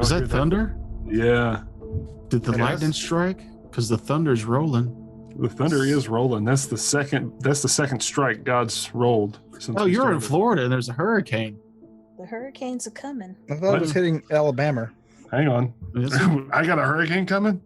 Was that thunder? Yeah. Did the lightning strike? Because the thunder's rolling. The thunder is rolling. That's the second strike God's rolled. Oh, you're in Florida and there's a hurricane. The hurricanes are coming. I thought it was hitting Alabama. Hang on. I got a hurricane coming?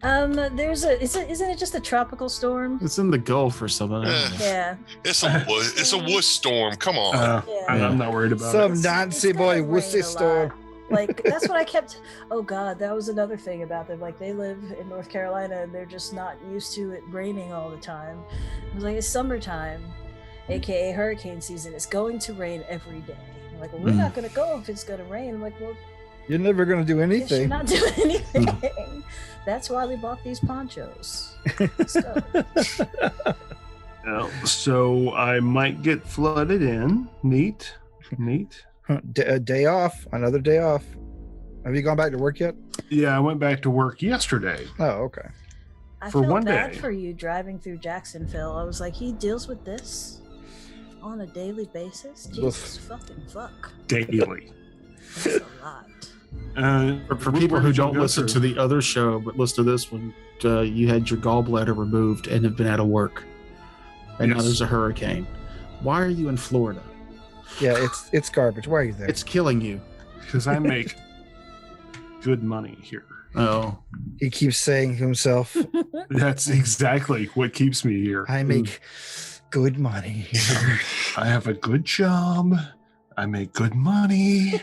Isn't it just a tropical storm? It's in the Gulf or something. Yeah. It's a wuss storm. Come on. I'm not worried about some Nancy boy wussy storm. Like, that's what I kept. Oh God, that was another thing about them. Like, they live in North Carolina and they're just not used to it raining all the time. It was like, it's summertime, aka hurricane season. It's going to rain every day. I'm like, well, we're not going to go if it's going to rain. I'm like, well, you're never going to do anything. You're not doing anything. That's why we bought these ponchos. Let's go. So I might get flooded in. Neat. Day off. Another day off. Have you gone back to work yet? Yeah, I went back to work yesterday. Oh, okay. I for felt one bad day. for you driving through Jacksonville. I was like, he deals with this on a daily basis? Jesus fucking fuck. Daily. That's a lot. For people who don't listen to the other show, but listen to this one, you had your gallbladder removed and have been out of work. And now there's a hurricane. Why are you in Florida? Yeah, it's garbage. Why are you there? It's killing you. Because I make good money here. Oh. He keeps saying to himself. That's exactly what keeps me here. I make good money here. I have a good job. I make good money.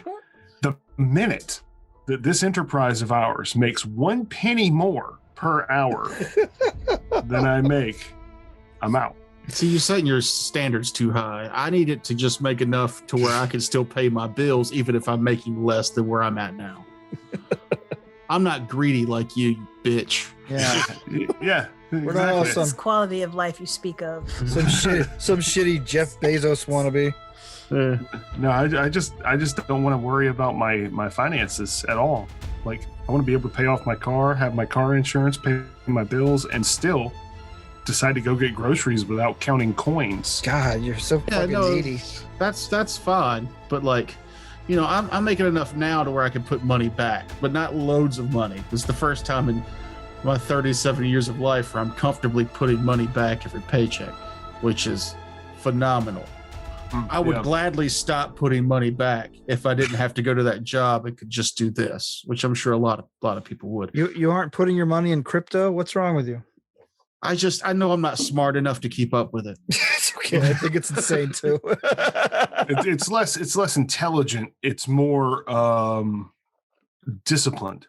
The minute that this enterprise of ours makes 1 penny more per hour than I make, I'm out. See, you're setting your standards too high. I need it to just make enough to where I can still pay my bills, even if I'm making less than where I'm at now. I'm not greedy like you, bitch. Yeah. Yeah. We're not all This quality of life you speak of. some shitty Jeff Bezos wannabe. No, I just don't want to worry about my finances at all. Like, I want to be able to pay off my car, have my car insurance, pay my bills, and still decide to go get groceries without counting coins. God, you're so fucking needy. That's fine, but like, you know, I'm making enough now to where I can put money back, but not loads of money. It's the first time in my 37 years of life where I'm comfortably putting money back every paycheck, which is phenomenal. I would gladly stop putting money back if I didn't have to go to that job and could just do this, which I'm sure a lot of people would. You aren't putting your money in crypto? What's wrong with you? I know I'm not smart enough to keep up with it. It's okay. I think it's insane too. It's less intelligent. It's more disciplined.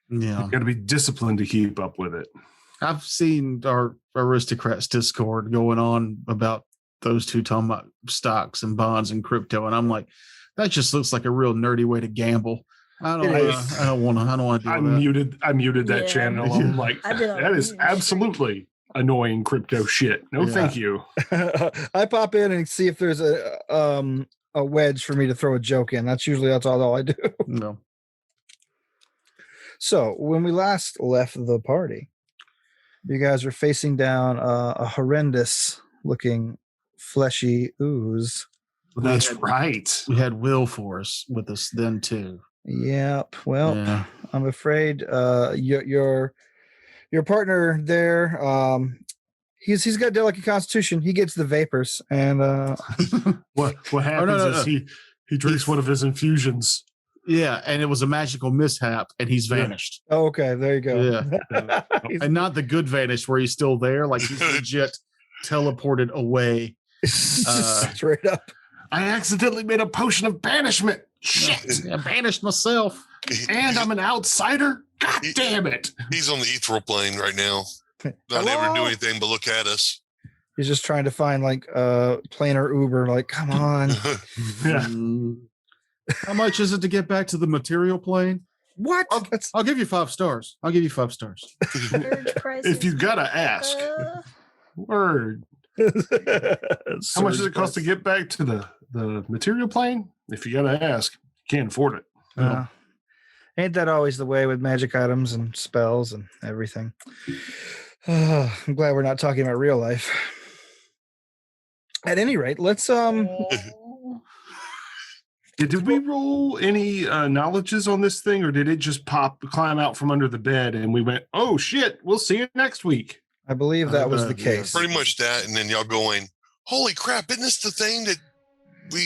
Yeah. You got to be disciplined to keep up with it. I've seen our Aristocrats Discord going on about those two talking about stocks and bonds and crypto, and I'm like, that just looks like a real nerdy way to gamble. I don't want to do that. I muted that channel. I'm like, that is absolutely annoying crypto shit. No, thank you. I pop in and see if there's a wedge for me to throw a joke in. That's all I do. No. So when we last left the party, you guys are facing down a horrendous looking fleshy ooze. That's right. We had Will Force with us then too. Yep. Well, I'm afraid your partner there, he's got delicate constitution. He gets the vapors, and what happens is he drinks one of his infusions. Yeah, and it was a magical mishap, and he's vanished. Oh, okay, there you go. Yeah, and not the good vanish where he's still there, like he's legit teleported away. Straight up. I accidentally made a potion of banishment. Shit, I banished myself, and I'm an outsider. God damn it! He's on the ethereal plane right now. Not ever do anything but look at us. He's just trying to find like plane or Uber. Like, come on. How much is it to get back to the material plane? What? I'll give you 5 stars. I'll give you 5 stars. If you gotta ask. Word. How much does it cost to get back to the material plane? If you gotta ask, you can't afford it. Ain't that always the way with magic items and spells and everything? I'm glad we're not talking about real life. At any rate, let's Did we roll any knowledges on this thing, or did it just climb out from under the bed, and we went, "Oh shit, we'll see you next week"? I believe that was the case. Pretty much that, and then y'all going, "Holy crap! Isn't this the thing that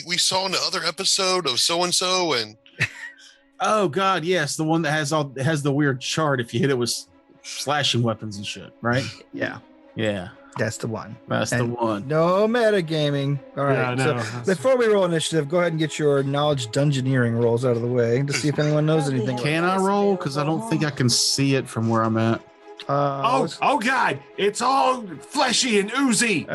we saw in the other episode of so and so?" And oh god, yes, the one that has the weird chart. If you hit it with slashing weapons and shit, right? Yeah, That's the one. No metagaming. All right. Yeah, so before we roll initiative, go ahead and get your knowledge dungeoneering rolls out of the way to see if anyone knows anything. Can I roll? Because I don't think I can see it from where I'm at. Oh God! It's all fleshy and oozy.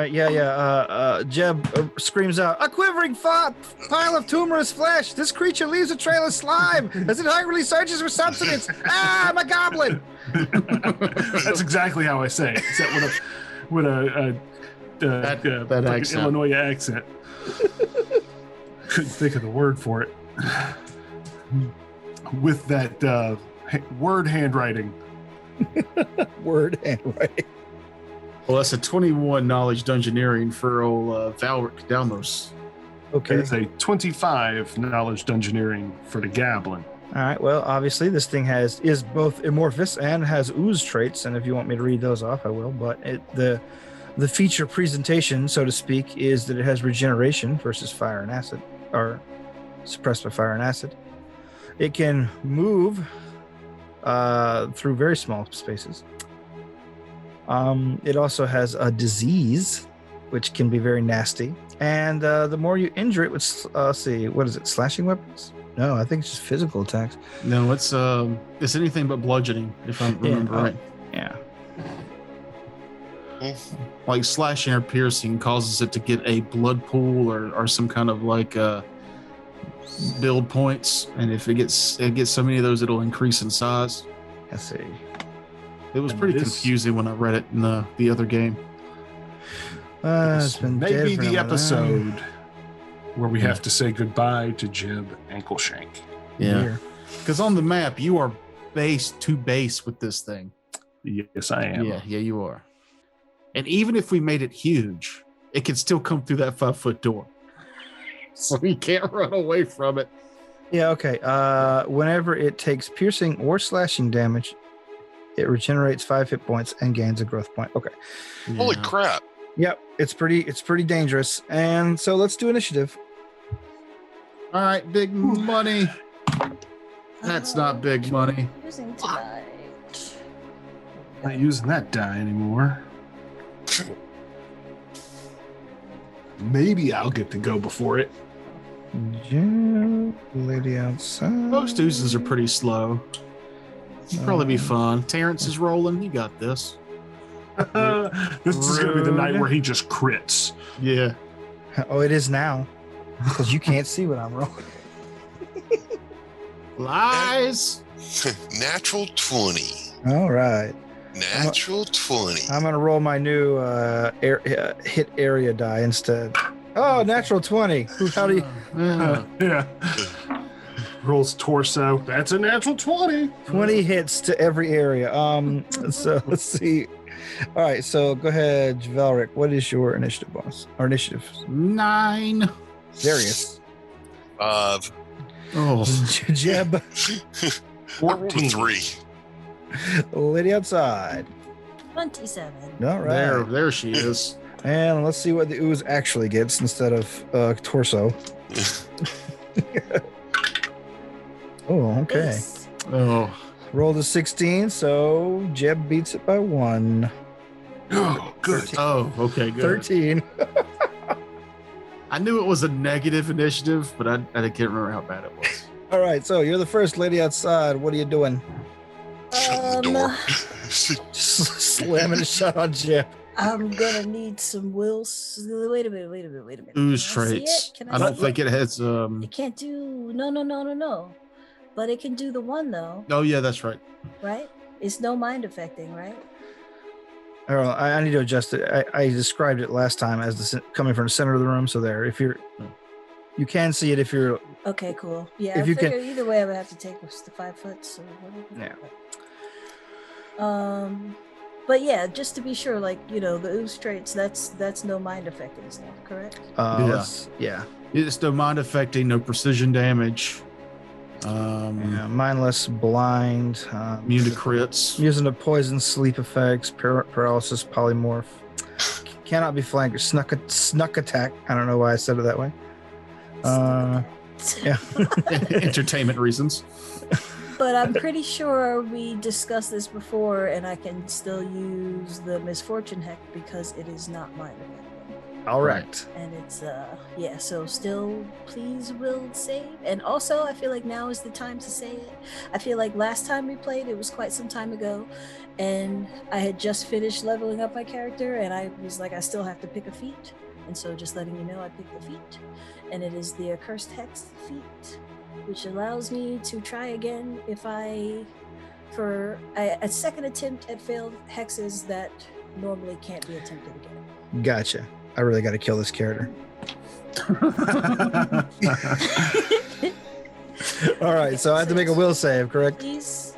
Jeb screams out, "A quivering pile of tumorous flesh! This creature leaves a trail of slime as it hungrily searches for substance. Ah, I'm a goblin!" That's exactly how I say it. Except with that accent. Illinois accent. Couldn't think of the word for it. With that word handwriting. Word handwriting. Well, that's a 21 knowledge dungeoneering for old Valric Dalmos. Okay. It's a 25 knowledge dungeoneering for the Goblin. All right. Well, obviously, this thing is both amorphous and has ooze traits, and if you want me to read those off, I will. But the feature presentation, so to speak, is that it has regeneration versus fire and acid, or suppressed by fire and acid. It can move through very small spaces. It also has a disease, which can be very nasty. And the more you injure it with, see, what is it? Slashing weapons? No, I think it's just physical attacks. No, it's anything but bludgeoning, if I remember right. Yeah. Like slashing or piercing causes it to get a blood pool or some kind of like build points, and if it gets so many of those, it'll increase in size. Let's see. It was pretty confusing when I read it in the other game. It's been maybe dead for the a episode where we have to say goodbye to Jeb Ankleshank. Yeah, because on the map you are base to base with this thing. Yes, I am. Yeah, you are. And even if we made it huge, it can still come through that 5-foot door. So you can't run away from it. Yeah, okay. Whenever it takes piercing or slashing damage, it regenerates 5 hit points and gains a growth point. Okay. Yeah. holy crap! Yep, it's pretty dangerous. And so let's do initiative. All right, big money. That's not big money. Using tonight. Not using that die anymore. Maybe I'll get to go before it. Lady outside. Most oozes are pretty slow. It'll probably be fun. Terrence is rolling. You got this. This is going to be the night where he just crits. Yeah. Oh, it is now. Because you can't see what I'm rolling. Lies. Natural 20. All right. Natural 20. I'm going to roll my new hit area die instead. Oh, natural 20. How do you... Yeah. Rolls torso. That's a natural 20. 20 hits to every area. So let's see. All right, so go ahead, Valric. What is your initiative bonus? Or initiative? 9. Darius. 5. Oh. Jeb. 14. 3. Lady outside. 27. All right. There she is. And let's see what the ooze actually gets instead of torso. Oh, okay. Ace. Oh. Rolled a 16, so Jeb beats it by 1. Oh, good. Oh, okay, good. 13. I knew it was a negative initiative, but I can't remember how bad it was. All right, so you're the first lady outside. What are you doing? Shut the door. Slamming a shot on Jeb. I'm gonna need some wills. Wait a minute. Ooze Can I see traits. it? Can I don't see think it has. It can't do. No. But it can do the one though, Oh yeah, that's right. right? It's no mind affecting, right? I don't know. I need to adjust it. I described it last time as coming from the center of the room. So there, if you can see it if you're. Okay, cool. Yeah, If I you can- figure either way I would have to take the 5 foot. So whatever. Yeah. But yeah, just to be sure, like, the ooze traits, that's no mind affecting stuff, correct? Yeah. It's no mind affecting, no precision damage. Mindless, blind, Immune to crits. using the poison, sleep effects, paralysis, polymorph. Cannot be flanked or snuck attack. I don't know why I said it that way. Yeah. Entertainment reasons. But I'm pretty sure we discussed this before, and I can still use the misfortune heck because it is not mind affecting. All right. And it's so still please will save. And also I feel like now is the time to say it. I feel like last time we played, it was quite some time ago, and I had just finished leveling up my character, and I was like, I still have to pick a feat. And so just letting you know, I picked the feat, and it is the accursed hex feat, which allows me to try again if for a second attempt at failed hexes that normally can't be attempted again. Gotcha. I really got to kill this character. All right, so I have to make a will save, correct? Please.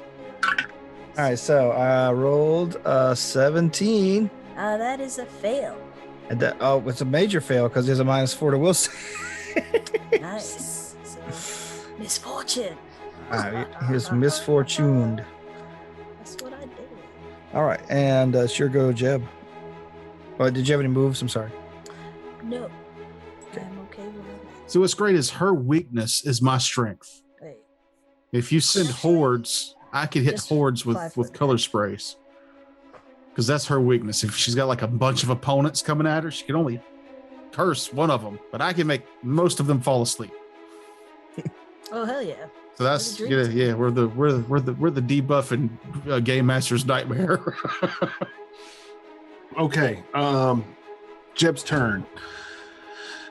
All right, so I rolled 17. That is a fail. And it's a major fail because there's a -4 to will save. Nice. So, misfortune. All right, he's misfortuned. That's what I did. All right, and sure go, Jeb. Oh, did you have any moves? I'm sorry. No. I'm okay with it. So what's great is her weakness is my strength. Wait. If you send hordes, I could hit Just hordes 5 with foot. color sprays. Because that's her weakness. If she's got like a bunch of opponents coming at her, she can only curse one of them. But I can make most of them fall asleep. Oh hell yeah. So that's What a dream. yeah. We're the debuffing game master's nightmare. Okay, Jeb's turn.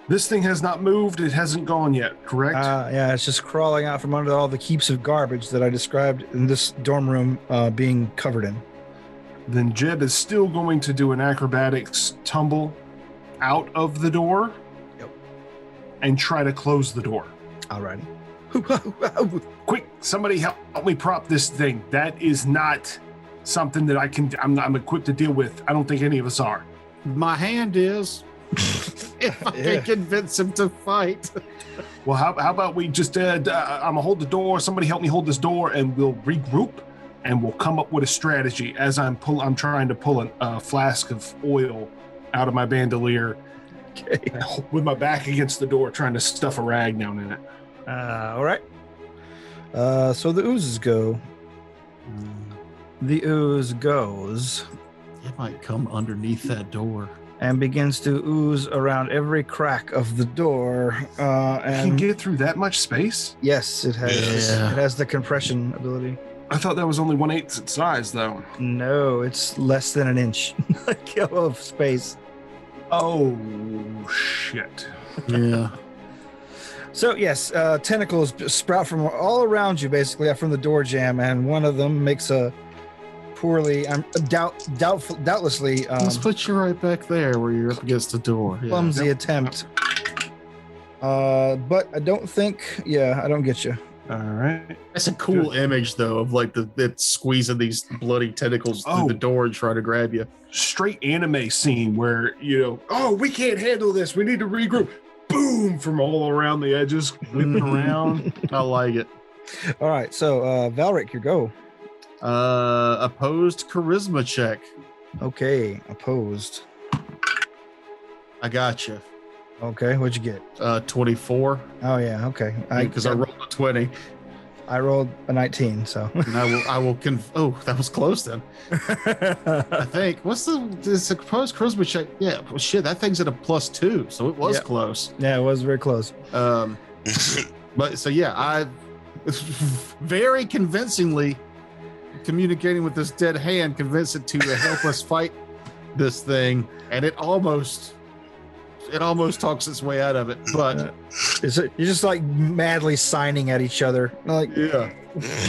This thing has not moved. It hasn't gone yet, correct? Yeah, it's just crawling out from under all the heaps of garbage that I described in this dorm room being covered in. Then Jeb is still going to do an acrobatics tumble out of the door. Yep. And try to close the door. Alrighty. Quick, somebody help me prop this thing. That is not something that I'm equipped to deal with. I don't think any of us are. My hand is. If I can convince him to fight. Well, how about we just I'm gonna hold the door. Somebody help me hold this door, and we'll regroup, and we'll come up with a strategy. As I'm trying to pull a flask of oil out of my bandolier, with my back against the door, trying to stuff a rag down in it. All right. So the oozes go. The ooze goes It might come underneath that door. and begins to ooze around every crack of the door. Can And you get through that much space? yes, it has. Yeah. It has the compression ability. I thought that was only 1/8 its size, though. No, it's less than an inch of space. Oh shit! Yeah. So yes, tentacles sprout from all around you, basically from the door jamb, and one of them makes a poorly, doubtlessly Let's put you right back there where you're up against the door. Yeah. clumsy attempt. But I don't think. Yeah, I don't get you. All right. That's a cool image, though, of like it squeezing these bloody tentacles through the door and trying to grab you. Straight anime scene where oh, we can't handle this. We need to regroup. Boom! From all around the edges, whipping around. I like it. All right, so Valric, your go. Opposed charisma check. Okay, opposed. I got you. Okay, what'd you get? 24. Oh yeah, okay. Because I rolled a 20. I rolled a 19, so. And I will oh, that was close then. I think. What's this opposed charisma check? Yeah, well, shit, that thing's at a +2, so it was Yeah. close. Yeah, it was very close. But so yeah, I very convincingly communicating with this dead hand, convinced it to help us fight this thing, and it almost talks its way out of it. But You're just like madly signing at each other, like yeah,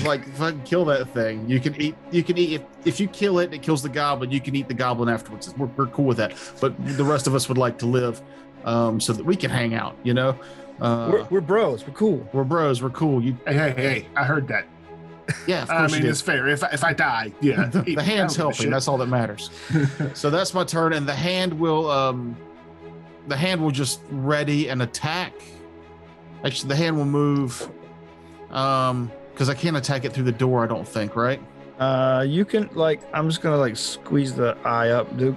like if I can kill that thing, you can eat. If you kill it, it kills the goblin. You can eat the goblin afterwards. We're cool with that. But the rest of us would like to live, so that we can hang out. we're bros. We're cool. We're bros. We're cool. Hey! I heard that. Yeah, of I course mean, you it's did. fair. If I die, yeah. The hand's helping. That's all that matters. So that's my turn, and the hand will just ready an attack. Actually, the hand will move, because I can't attack it through the door. I don't think, right? You can I'm just gonna squeeze the eye up to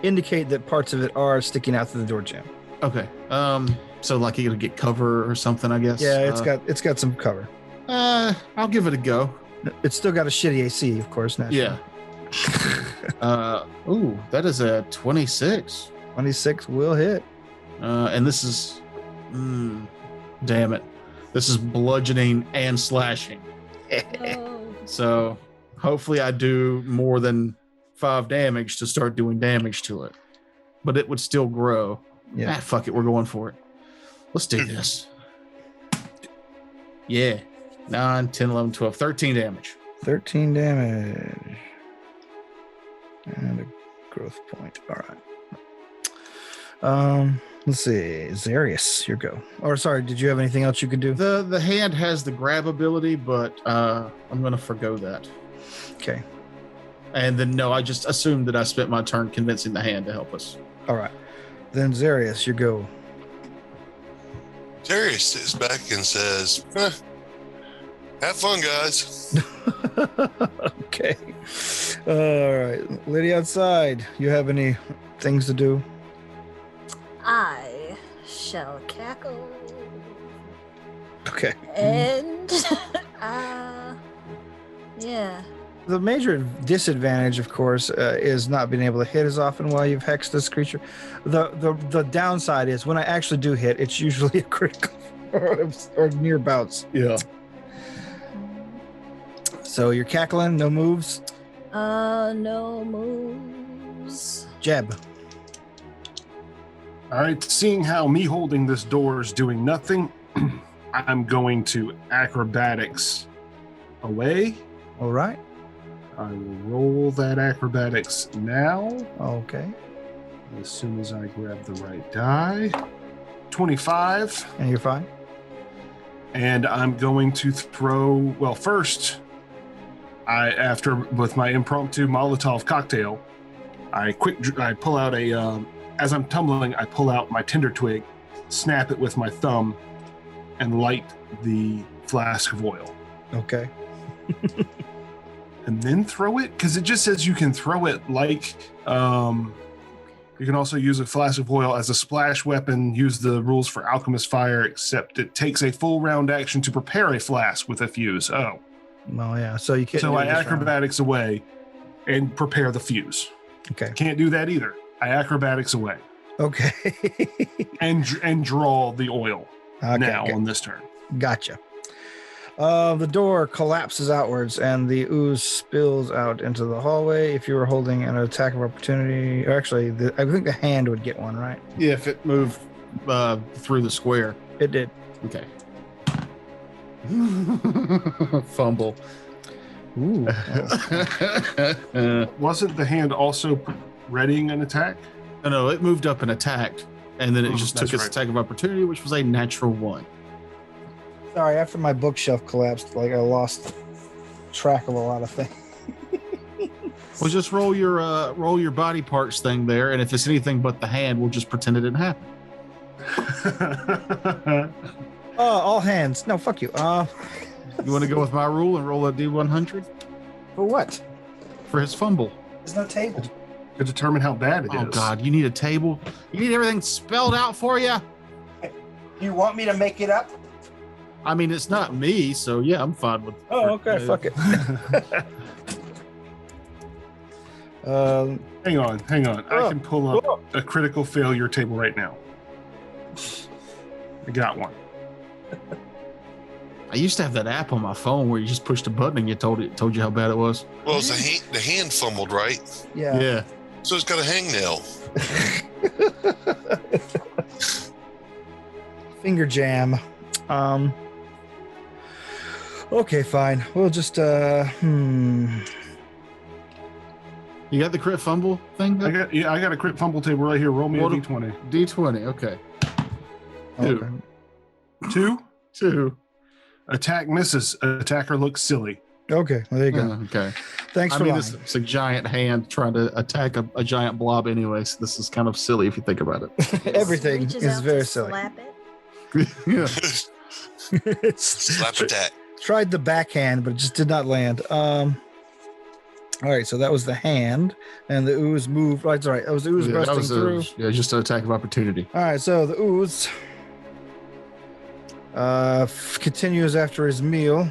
indicate that parts of it are sticking out through the door jam. Okay. So like it'll get cover or something, I guess. Yeah, it's got some cover. I'll give it a go. It's still got a shitty AC, of course. Naturally. Yeah. Ooh, that is a 26. 26 will hit. And this is, damn it, this is bludgeoning and slashing. No. So hopefully I do more than 5 damage to start doing damage to it, but it would still grow. Yeah. Fuck it, we're going for it. Let's do this. Yeah. 9, 10, 11, 12, 13 damage. 13 damage. And a growth point. All right. Let's see. Zarius, your go. Or sorry, did you have anything else you could do? The hand has the grab ability, but I'm going to forgo that. Okay. And then, no, I just assumed that I spent my turn convincing the hand to help us. All right. Then Zarius, your go. Darius sits back and says, have fun, guys. Okay. All right. Lady outside, you have any things to do? I shall cackle. Okay. And yeah. The major disadvantage, of course, is not being able to hit as often while you've hexed this creature. The downside is when I actually do hit, it's usually a critical or near bouts. Yeah. So you're cackling, no moves. No moves. Jeb. All right, seeing how me holding this door is doing nothing, I'm going to acrobatics away. All right. I will roll that acrobatics now. Okay. As soon as I grab the right die. 25. And you're fine. And I'm going to throw, well, first, after with my impromptu Molotov cocktail, I pull out as I'm tumbling, I pull out my tinder twig, snap it with my thumb, and light the flask of oil. Okay. And then throw it, because it just says you can throw it like, you can also use a flask of oil as a splash weapon, use the rules for alchemist fire, except it takes a full round action to prepare a flask with a fuse. Oh. Well, yeah. So you can't. So I acrobatics away and prepare the fuse. Okay. Can't do that either. I acrobatics away Okay. and draw the oil Okay. on this turn. Gotcha. The door collapses outwards and the ooze spills out into the hallway. If you were holding an attack of opportunity, or actually, I think the hand would get one, right? Yeah, if it moved through the square. It did. Okay. Fumble. Ooh. Wasn't the hand also readying an attack? No, it moved up and attacked, and then it just took that's its right. attack of opportunity, which was a natural 1. Sorry, after my bookshelf collapsed, I lost track of a lot of things. Well, just roll your body parts thing there, and if it's anything but the hand, we'll just pretend it didn't happen. Oh, all hands. No, fuck you. You want to go with my rule and roll a D100 For what? for his fumble? There's no table. To determine how bad it is. Oh God, you need a table. You need everything spelled out for you. You want me to make it up? I mean, it's not me, so yeah, I'm fine with. Oh, okay. Fuck it. Hang on. I can pull up a critical failure table right now. I got one. I used to have that app on my phone where you just pushed a button and you told you how bad it was. Well, it's the hand fumbled, right? Yeah. Yeah. So it's got a hangnail. Finger jam. Okay, fine. We'll just You got the crit fumble thing? I got a crit fumble table right here. Roll me a Roll- d20. D20. Okay. Okay. 2. 2. Attack misses. Attacker looks silly. Okay, well, there you go. Okay. Thanks I for mean, lying. it's a giant hand trying to attack a giant blob anyway, so this is kind of silly if you think about it. Everything Reaches is out very to silly. Slap it. Yeah. Slap attack. Tried the backhand, but it just did not land. All right, so that was the hand, and the ooze moved. Right, sorry, that was the ooze Yeah, that busting was through. just an attack of opportunity. All right, so the ooze continues after his meal.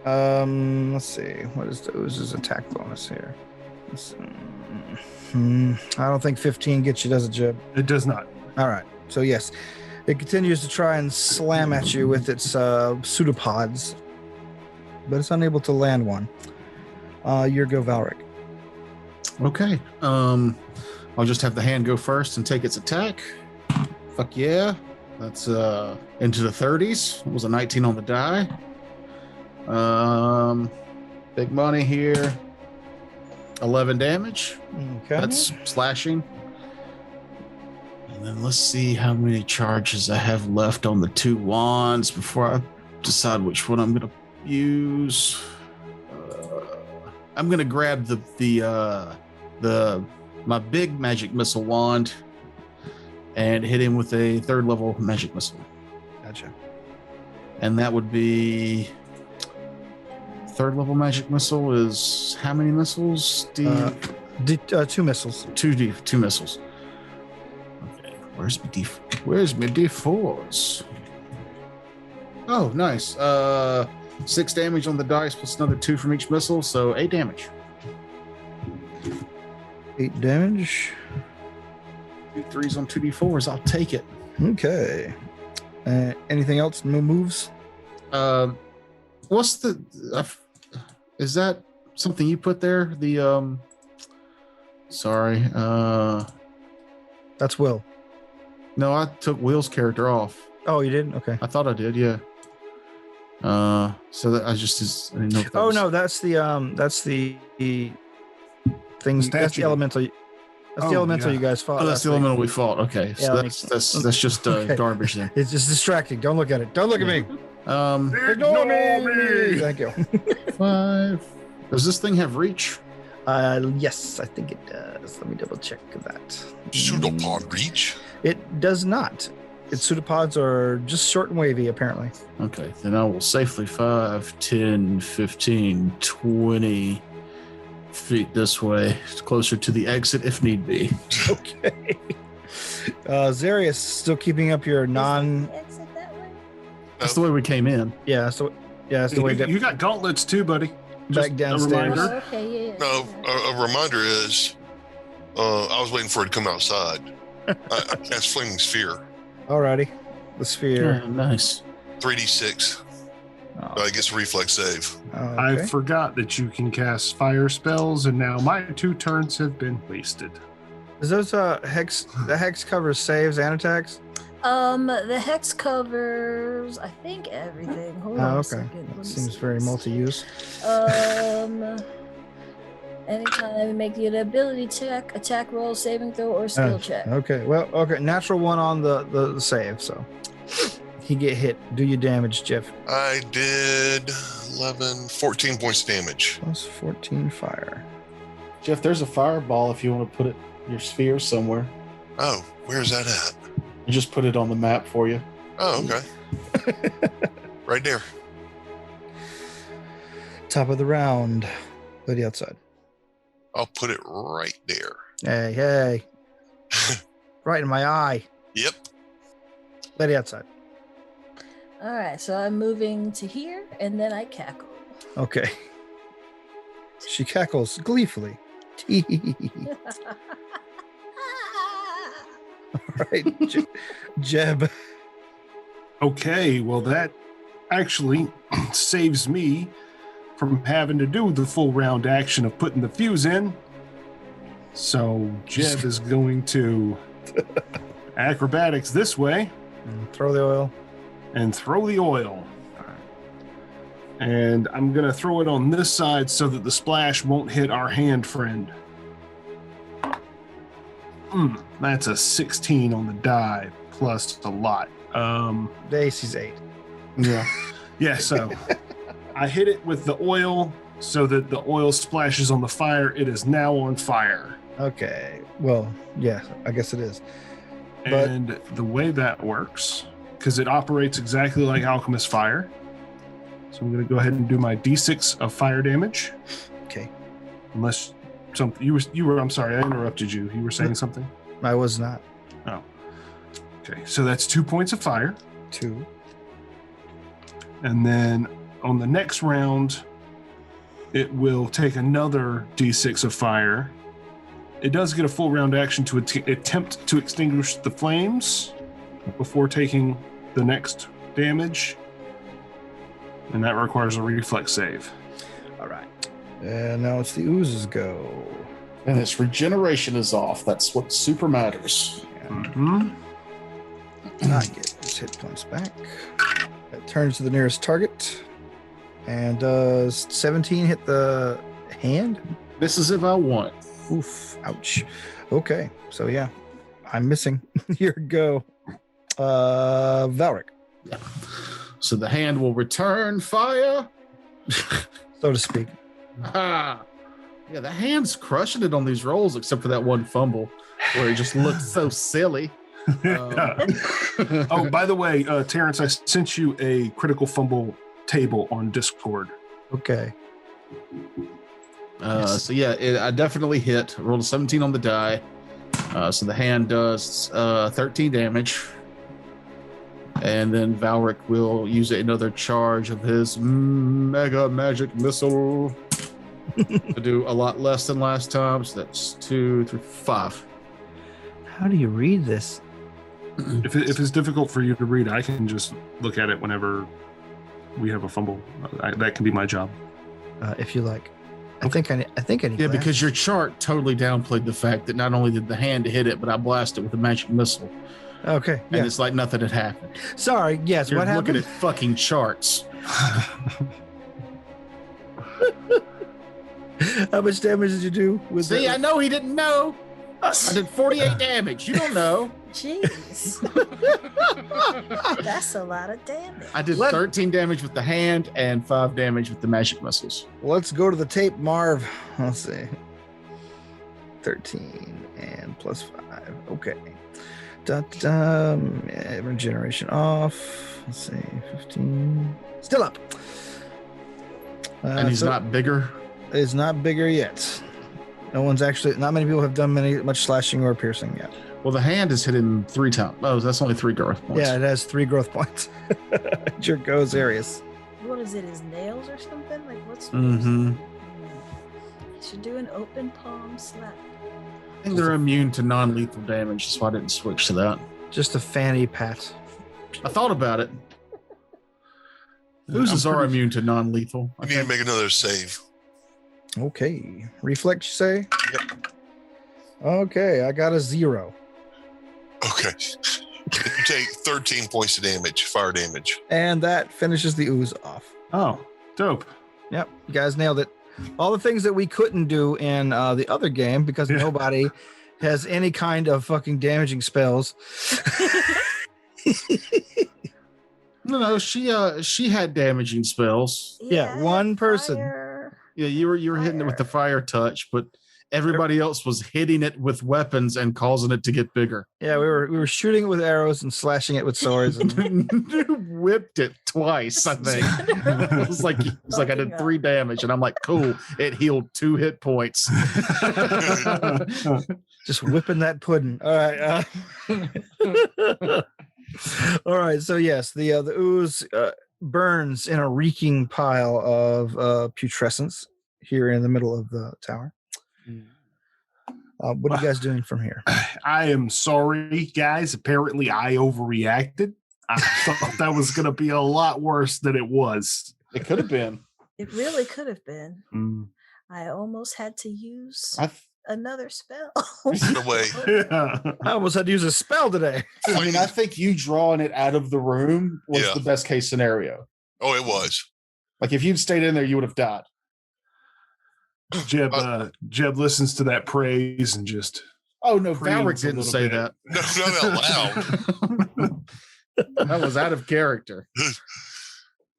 Let's see. What is the ooze's attack bonus here? I don't think 15 gets you, does it, Jeb? It does not. All right. So yes, it continues to try and slam at you with its pseudopods, but it's unable to land one. Your go, Valric. Okay. I'll just have the hand go first and take its attack. Fuck yeah. That's into the 30s. It was a 19 on the die. Big money here. 11 damage. Okay. That's slashing. And then let's see how many charges I have left on the 2 wands before I decide which one I'm gonna use. I'm gonna grab my big magic missile wand and hit him with a 3rd level magic missile. Gotcha. And that would be 3rd level magic missile is how many missiles? 2 missiles. Two missiles. Okay, where's my D4s? Oh, nice. 6 damage on the dice plus another 2 from each missile, so 8 damage. 8 damage. 2 3s on 2 D4s. I'll take it. Okay. Anything else? No moves? What's the? Is that something you put there? The Sorry. That's Will. No, I took Will's character off. Oh, you did? Okay. I thought I did. Yeah. So that I didn't know. If that Oh was- no, that's the things. That's the Statue. elemental. That's the Oh, elemental yeah. you guys fought. Oh, that's the elemental we fought. Okay, so Yeah, that's just Okay. garbage then. It's just distracting. Don't look at it. Don't look at me. Ignore me! Thank you. 5. Does this thing have reach? Yes, I think it does. Let me double check that. Pseudopod reach. It does not. Its pseudopods are just short and wavy, apparently. Okay, then I will safely 5, 10, 15, 20 feet this way, closer to the exit if need be. Okay. Zarius, still keeping up your non. Exit that way? That's the way we came in. Yeah, so yeah, that's the way that You got gauntlets too, buddy. back downstairs. Oh, okay, yeah. No, a reminder is, I was waiting for it to come outside. I cast Flaming Sphere, Alrighty, the sphere. Yeah, nice. 3d6. Oh, I guess reflex save. I okay. forgot that you can cast fire spells, and now my 2 turns have been wasted. Is those hex? The hex covers saves and attacks. The hex covers, I think, everything. Hold on Oh, a okay. second. Let me Seems see. very multi-use. Anytime you make the ability check, attack roll, saving throw, or skill check. Okay. Well, okay. Natural 1 on the save, so he get hit. Do your damage, Jeff. I did 14 points damage. Plus 14 fire. Jeff, there's a fireball if you want to put it your sphere somewhere. Oh, where's that at? I just put it on the map for you. Oh, okay. Right there. Top of the round. Lady outside. I'll put it right there. Hey, hey. Right in my eye. Yep. Lady outside. All right, so I'm moving to here, and then I cackle. Okay. She cackles gleefully. All right, Jeb. Okay, well, that actually saves me from having to do the full round action of putting the fuse in. So Jeb is going to acrobatics this way Throw the oil. and throw the oil. And I'm going to throw it on this side so that the splash won't hit our hand friend. That's a 16 on the die, plus a lot. The AC's 8. Yeah. Yeah, so I hit it with the oil so that the oil splashes on the fire. It is now on fire. Okay. Well, yeah, I guess it is. But- And the way that works, because it operates exactly like Alchemist Fire. So I'm going to go ahead and do my D6 of fire damage. Okay. Unless something you were. I'm sorry, I interrupted you. You were saying something. I was not. Oh. Okay. So that's 2 points of fire, 2. and then on the next round, it will take another D6 of fire. It does get a full round action to attempt to extinguish the flames before taking the next damage, and that requires a reflex save. All right. And now it's the oozes go. And its regeneration is off. That's what super matters. Mm-hmm. I get its hit points back. It turns to the nearest target. And does 17 hit the hand? This is if I want. Oof. Ouch. Okay. So yeah, I'm missing. Here we go. Valric, Yeah. So the hand will return fire. so to speak. Ah. Yeah, the hand's crushing it on these rolls, except for that one fumble where it just looked so silly. Oh, by the way, Terrence, I sent you a critical fumble table on Discord. Okay. So yeah, I definitely hit. Rolled a 17 on the die. So the hand does 13 damage. And then Valric will use another charge of his mega magic missile to do a lot less than last time. So that's 2, 3, 5. How do you read this? If it's difficult for you to read, I can just look at it whenever we have a fumble. That can be my job. If you like. I think I need Yeah, because your chart totally downplayed the fact that not only did the hand hit it, but I blasted with a magic missile. Okay. And Yeah. it's like nothing had happened. Sorry. Yes. You're what looking happened? at fucking charts. How much damage did you do? See, I know he didn't know. I did 48 damage. You don't know. Jeez. That's a lot of damage. I did 13 damage with the hand and 5 damage with the magic missiles. Let's go to the tape, Marv. Let's see. 13 and plus 5. Okay. Yeah, regeneration off. Let's see. 15. Still up. And he's not bigger. Is not bigger yet. Not many people have done much slashing or piercing yet. Well, the hand has hit him 3 times. Oh, that's only 3 growth points. Yeah, it has 3 growth points. Jerk goes Arius. What is it? His nails or something? Like what's? Mm-hmm. He should do an open palm slap. I think they're immune to non-lethal damage. That's why I didn't switch to that. Just a fanny pat. I thought about it. Oozes are immune to non-lethal. You need to make another save. Okay. Reflex, you say? Yep. Okay, I got a 0. Okay. You take 13 points of damage, fire damage. And that finishes the ooze off. Oh, dope. Yep, you guys nailed it. All the things that we couldn't do in the other game because nobody has any kind of fucking damaging spells. No, she had damaging spells. Yeah, one person. Fire. Yeah, you were hitting it with the fire touch, but everybody else was hitting it with weapons and causing it to get bigger. Yeah, we were shooting it with arrows and slashing it with swords. And Whipped it twice, I think. It was like I did 3 damage, and I'm like, cool. It healed 2 hit points. just whipping that pudding. All right. All right. So yes, the ooze burns in a reeking pile of putrescence here in the middle of the tower. What are you guys doing from here? I am sorry, guys. Apparently, I overreacted. I thought that was going to be a lot worse than it was. It could have been. It really could have been. Mm. I almost had to use I another spell. In a way. I almost had to use a spell today. I think you drawing it out of the room was Yeah. the best case scenario. Oh, it was. Like if you'd stayed in there, you would have died. Jeb listens to that praise and just Oh no, Creams Valric a didn't little say bit. that. No, not out loud. That was out of character.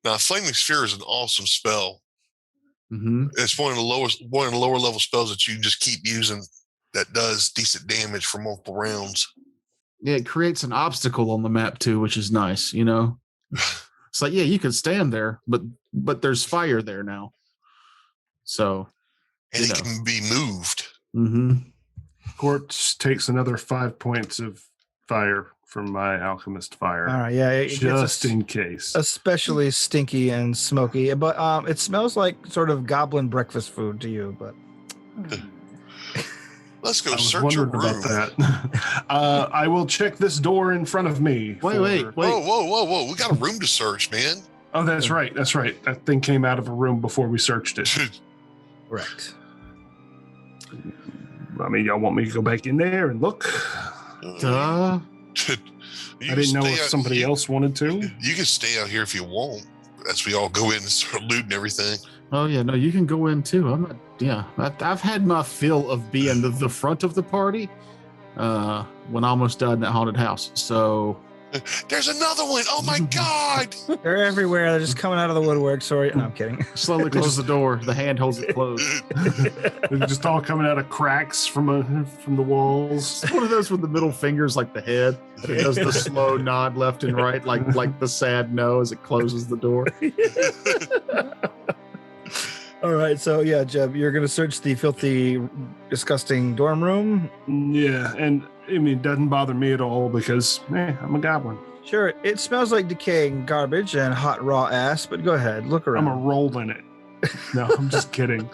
Now, Flaming Sphere is an awesome spell. Mm-hmm. It's one of the lower level spells that you just keep using that does decent damage for multiple rounds. Yeah, it creates an obstacle on the map too, which is nice. You know, it's like, yeah, you can stand there, but there's fire there now. So, And it can be moved. Mm-hmm. Quartz takes another 5 points of fire from my alchemist fire. All right, yeah, just in case. Especially stinky and smoky, but it smells like sort of goblin breakfast food to you. But let's go I was search a wondering room. about that. I will check this door in front of me. Wait. Whoa. We got a room to search, man. Oh, that's right. That thing came out of a room before we searched it. Correct. I mean, y'all want me to go back in there and look? Duh. I didn't know if somebody else wanted to. You can stay out here if you want. As we all go in and start looting everything. Oh yeah, no, you can go in too. I'm not. Yeah, I've had my fill of being the front of the party. When I almost died in that haunted house. So there's another one. Oh my god! They're everywhere. They're just coming out of the woodwork. Sorry, no, I'm kidding. Slowly close the door. The hand holds it closed. They're just all coming out of cracks from the walls. It's one of those with the middle fingers like the head. And it does the slow nod left and right, like the sad no as it closes the door. All right, so yeah, Jeb, you're gonna search the filthy, disgusting dorm room. Yeah, and I mean, it doesn't bother me at all because I'm a goblin. Sure, it smells like decaying garbage and hot raw ass, but go ahead, look around. I'm a roll in it. No, I'm just kidding.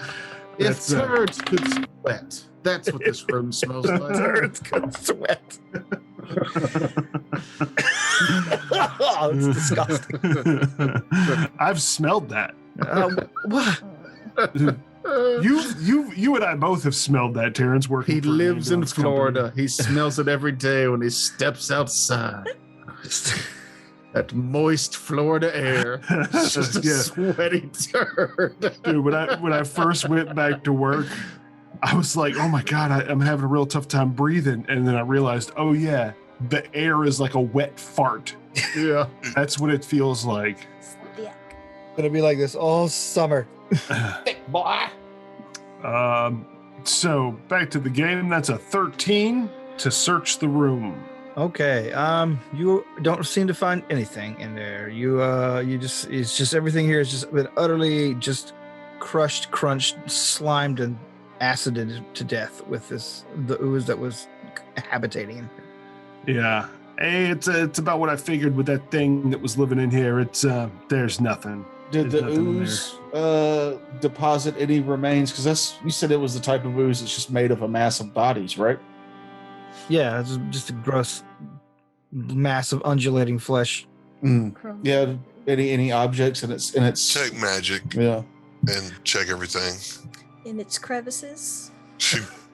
If turds could sweat, that's what this room smells like. Turds could sweat. Oh, it's disgusting. I've smelled that. What? You and I both have smelled that, Terrence. Working. He for lives in Amazon's Florida. company. He smells it every day when he steps outside. That moist Florida air. Just a Yeah. sweaty turd. Dude, when I first went back to work, I was like, oh my God, I'm having a real tough time breathing. And then I realized, oh yeah, the air is like a wet fart. Yeah. That's what it feels like. Yeah. Gonna be like this all summer. Thick boy. So back to the game. That's a 13 to search the room. Okay. You don't seem to find anything in there. It's just everything here has just been utterly just crushed, crunched, slimed, and acided to death with the ooze that was habitating in here. Yeah. Hey, it's about what I figured with that thing that was living in here. It's there's nothing. Did There's the nothing in ooze deposit any remains? Because you said it was the type of ooze that's just made of a mass of bodies, right? Yeah, it's just a gross mass of undulating flesh. Yeah. Any objects in its Check magic yeah. and check everything. In its crevices.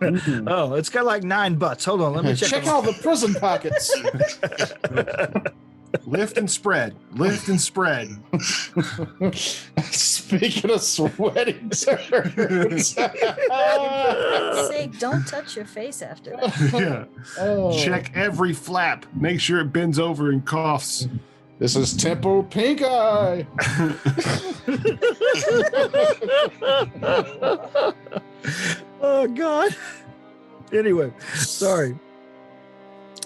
Oh, it's got like 9 butts. Hold on, let me check. Check all the prison pockets. Lift and spread. Lift and spread. Speaking of sweating turds. Say, don't touch your face after that. Yeah. Oh. Check every flap. Make sure it bends over and coughs. This is Temple Pink Eye. Oh God. Anyway, sorry.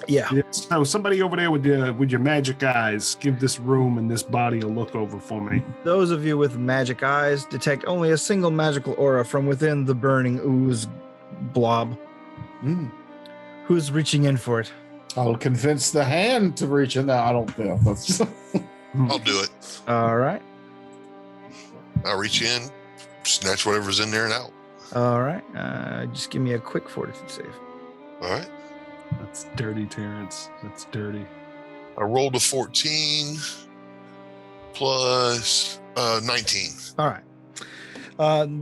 Yeah. So somebody over there with your magic eyes, give this room and this body a look over for me. Those of you with magic eyes detect only a single magical aura from within the burning ooze blob. Who's reaching in for it? I'll convince the hand to reach in. No, I don't know. That's I'll do it. All right. I'll reach in, snatch whatever's in there and out. All right. Just give me a quick fortitude save. All right. That's dirty, Terrence. That's dirty. I rolled a 14 plus 19. All right.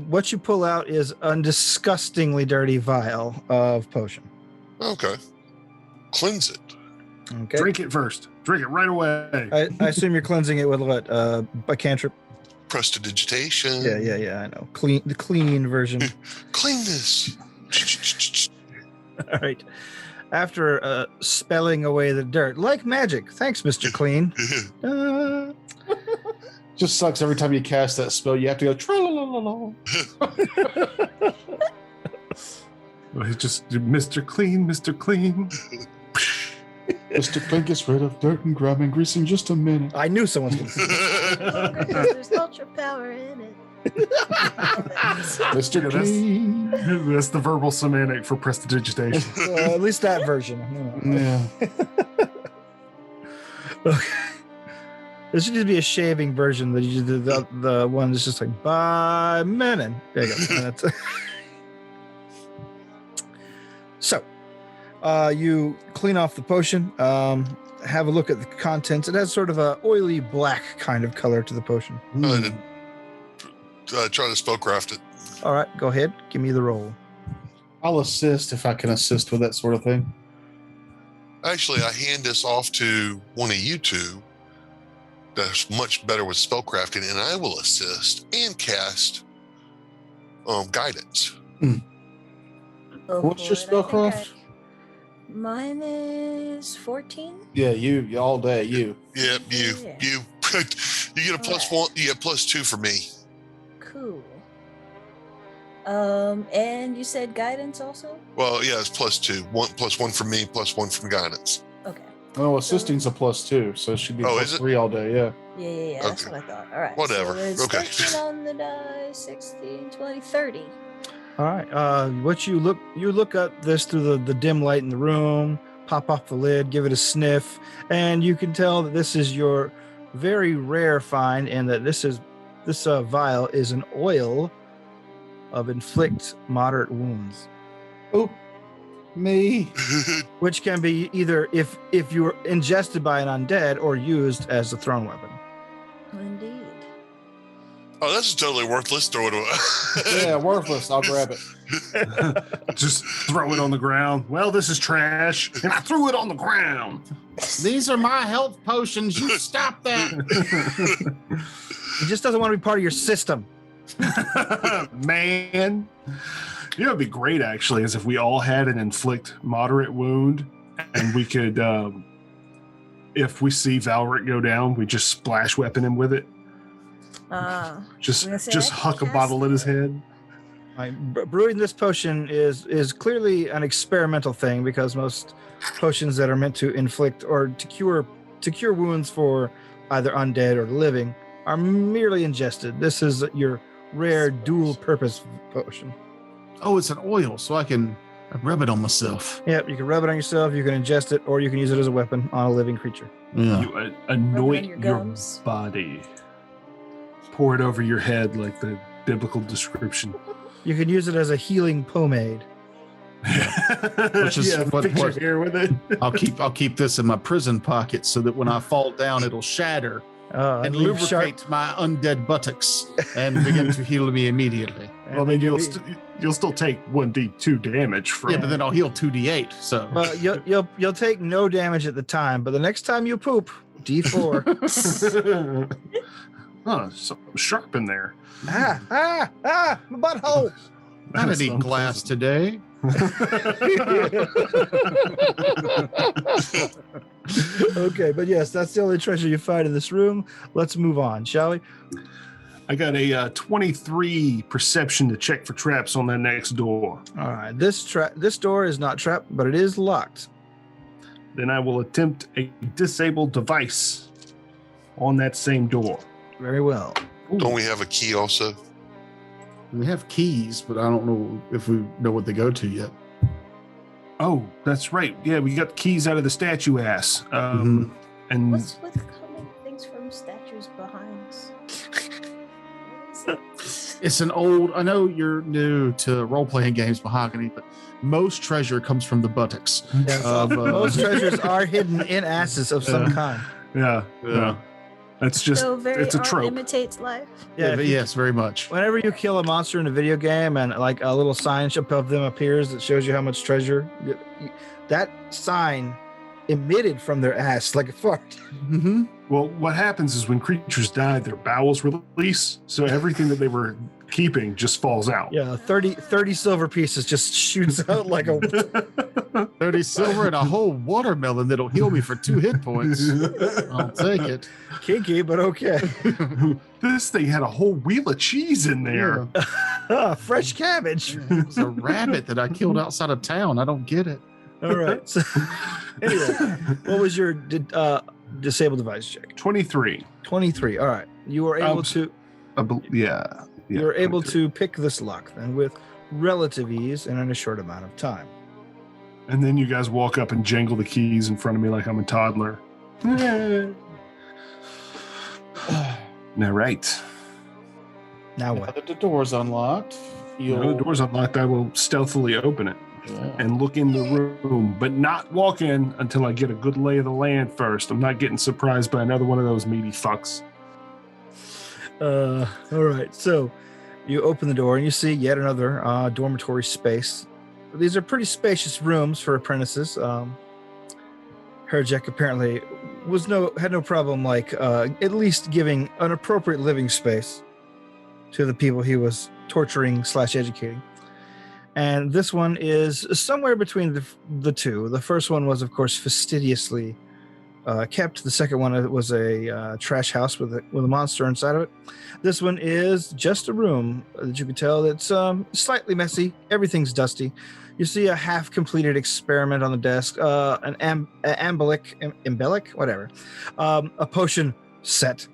What you pull out is a disgustingly dirty vial of potion. Okay. Cleanse it. Okay. Drink it first. Drink it right away. I assume you're cleansing it with what? A cantrip? Prestidigitation. Yeah. I know. The clean version. Clean this. All right. After spelling away the dirt, like magic. Thanks, Mr. Clean. Just sucks every time you cast that spell. You have to go tra-la-la-la-la. Well, he's just Mr. Clean, Mr. Clean. Mr. Clean gets rid of dirt and grime and grease in just a minute. I knew someone's going to say that. There's ultra power in it. Mr. Yeah, that's- Clean. That's the verbal semantic for prestidigitation. At least that version. Yeah. Okay. There should just be a shaving version that you do the one that's just like by Maiden. There you go. And that's so you clean off the potion, have a look at the contents. It has sort of a oily black kind of color to the potion. Try to spellcraft it. All right, go ahead. Give me the roll. I'll assist if I can assist with that sort of thing. Actually, I hand this off to one of you two that's much better with spellcrafting, and I will assist and cast guidance. Oh, What's your boy, and I think spellcraft? Mine is 14. Yeah, you all day, you. Yep, you Yeah. you get a plus one. You get plus 2 for me. Cool. And you said guidance also? Well, yeah, it's plus 2. One plus 1 from me, plus 1 from guidance. Okay. Oh, assisting's a +2, so it should be Oh, is it? +3 all day, yeah. Yeah. That's Okay. what I thought. All right. Whatever. So it's Okay. 13 on the die, 16, 20, 30. All right. What you look at this through the dim light in the room, pop off the lid, give it a sniff, and you can tell that this is your very rare find, and that this vial is an oil of inflict moderate wounds, Oh, me. which can be either if you were ingested by an undead or used as a thrown weapon. Indeed. Oh, that's totally worthless. Throw it away. Yeah, worthless. I'll grab it. Just throw it on the ground. Well, this is trash. And I threw it on the ground. These are my health potions. You stop that. He just doesn't want to be part of your system. Man. You know, it'd be great actually is if we all had an inflict moderate wound and we could, if we see Valric go down, we just splash weapon him with it. Just gonna say, just I can huck a cast bottle at his it. head. Brewing this potion is clearly an experimental thing, because most potions that are meant to inflict or to cure wounds for either undead or the living are merely ingested. This is your rare dual purpose potion. Oh, it's an oil, so I can rub it on myself. Yep, you can rub it on yourself, you can ingest it, or you can use it as a weapon on a living creature. Yeah. You anoint your your gums. body. Pour it over your head like the biblical description. You can use it as a healing pomade. Which is what- fix your what- hair with it. I'll keep this in my prison pocket so that when I fall down, it'll shatter and leave lubricate my undead buttocks and begin to heal me immediately. Well, then you'll still take 1d2 damage from. Yeah, but then I'll heal 2d8. So Well, you'll take no damage at the time, but the next time you poop, D4. Huh, something sharp in there. my butthole. I That's didn't eat glass today. Okay, but yes, that's the only treasure you find in this room. Let's move on, shall we? I got a 23 perception to check for traps on that next door. All right, this door is not trapped, but it is locked. Then I will attempt a disable device on that same door. Very well. Don't we have a key also? We have keys, but I don't know if we know what they go to yet. Oh, that's right. Yeah, we got the keys out of the statue ass. Mhm. And What's with coming things from statues behind us? What is it? It's an old. I know you're new to role-playing games, Mahogany, but most treasure comes from the buttocks. Yes, Of, most treasures are hidden in asses of some kind. yeah, Yeah. that's just So very it's a art trope. imitates life. Yeah, Yes, very much. whenever you kill a monster in a video game and like a little sign above them appears that shows you how much treasure, that sign emitted from their ass like a fart. Mm-hmm. Well, what happens is when creatures die, their bowels release, so everything that they were keeping just falls out. Yeah, 30 silver pieces just shoots out like a 30 silver and a whole watermelon that'll heal me for 2 hit points. I'll take it. kinky, but okay. This thing had a whole wheel of cheese in there. Fresh cabbage. It was a rabbit that I killed outside of town. I don't get it. All right. So, anyway, what was your disable device check? 23. 23. All right. You were able to. Yeah. You were able 23. to pick this lock then with relative ease and in a short amount of time. And then you guys walk up and jangle the keys in front of me like I'm a toddler. All right. Now Now what? that the door's unlocked, Now the door's unlocked. I will stealthily open it and look in the room, but not walk in until I get a good lay of the land first. I'm not getting surprised by another one of those meaty fucks. All right. So you open the door and you see yet another dormitory space. These are pretty spacious rooms for apprentices. Herjek apparently had no problem at least giving an appropriate living space to the people he was torturing / educating. And this one is somewhere between the two. The first one was, of course, fastidiously kept. The second one was a trash house with a monster inside of it. This one is just a room that you can tell that's slightly messy. Everything's dusty. You see a half-completed experiment on the desk, an embellic, whatever, a potion set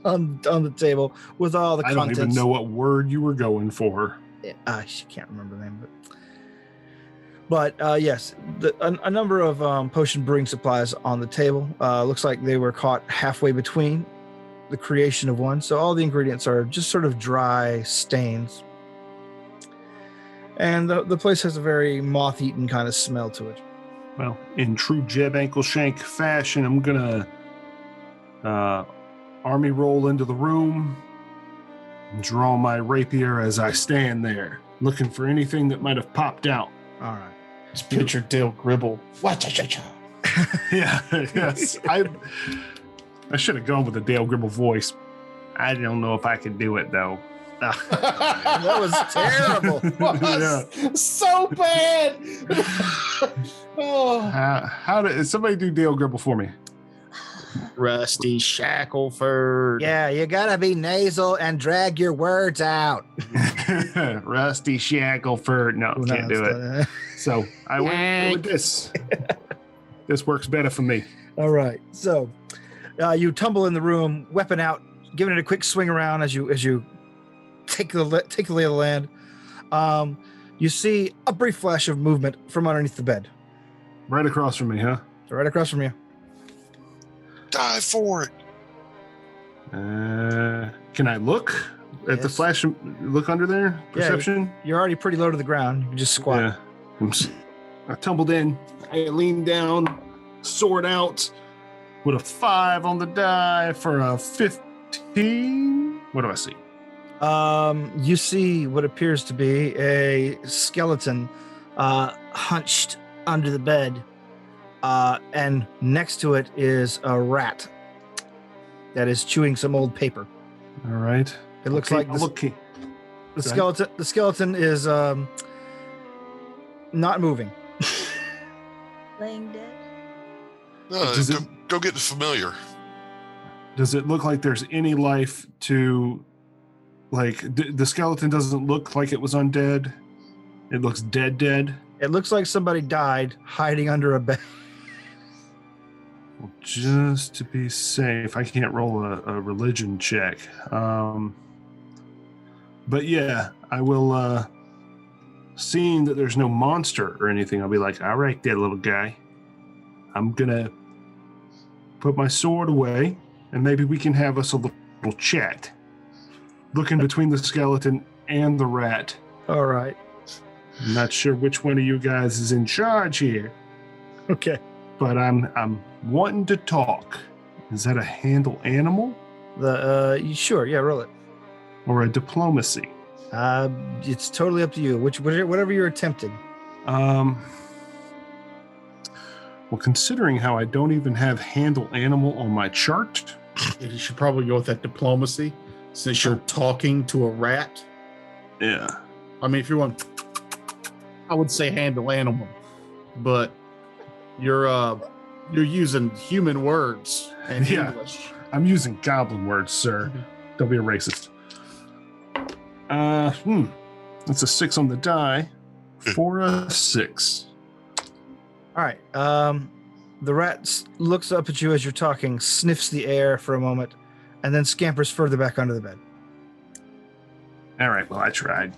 on the table with all the I contents. don't even know what word you were going for. I can't remember the name of it. But yes, a number of potion brewing supplies on the table. Looks like they were caught halfway between the creation of one. So all the ingredients are just sort of dry stains. And the place has a very moth-eaten kind of smell to it. Well, in true Jeb Ankleshank fashion, I'm going to army roll into the room and draw my rapier as I stand there, looking for anything that might have popped out. All right. Just picture Dale Gribble. Yeah, yes. I should have gone with the Dale Gribble voice. I don't know if I could do it, though. That was terrible. Yeah. So bad. Oh. How did somebody do Dale Gribble for me? Rusty Shackleford. Yeah, you gotta be nasal and drag your words out. Rusty Shackleford. No, can't do it. So I went with this. This works better for me. All right. So you tumble in the room, weapon out, giving it a quick swing around as you take the lay of the land. You see a brief flash of movement from underneath the bed. Right across from me, huh? Right across from you. Dive for it. Can I look at the Yes. flash? Look under there? Perception? You're already pretty low to the ground. You just squat. Yeah. I tumbled in. I leaned down, sword out, with a 5 on the die for a 15. What do I see? You see what appears to be a skeleton hunched under the bed, and next to it is a rat that is chewing some old paper. All right. It looks Okay, like I'll look. the skeleton is not moving. Laying dead. No, Does go, it- go get the familiar. Does it look like there's any life to, the skeleton doesn't look like it was undead? It looks dead. It looks like somebody died hiding under a bed. Well, just to be safe, I can't roll a religion check. But yeah, I will, seeing that there's no monster or anything, I'll be like, all right there, little guy. I'm gonna put my sword away, and maybe we can have us a little chat. Looking between the skeleton and the rat. All right. I'm not sure which one of you guys is in charge here, Okay. but I'm wanting to talk. Is that a handle animal Sure. Yeah. Roll it. or a diplomacy? It's totally up to you. Whatever you're attempting. Well, considering how I don't even have handle animal on my chart, You should probably go with that diplomacy. Since you're talking to a rat. Yeah. I mean, if you want, I would say handle animal, but you're using human words and Yeah. English. I'm using goblin words, sir. Don't be a racist. That's a 6 on the die for a 6. All right. The rat looks up at you as you're talking, sniffs the air for a moment, and then scampers further back under the bed. All right. Well, I tried.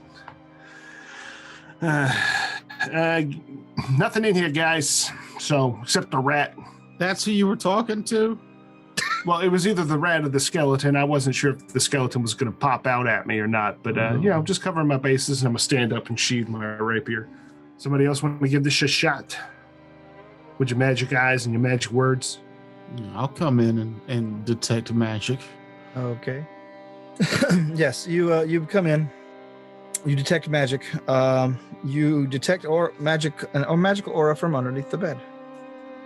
Nothing in here, guys. So, except the rat. That's who you were talking to? Well, it was either the rat or the skeleton. I wasn't sure if the skeleton was going to pop out at me or not. But, I'm just covering my bases, and I'm going to stand up and sheathe my rapier. Somebody else want to give this a shot? With your magic eyes and your magic words? I'll come in and detect magic. Okay. Yes, you come in. You detect magic. You detect a magical aura from underneath the bed.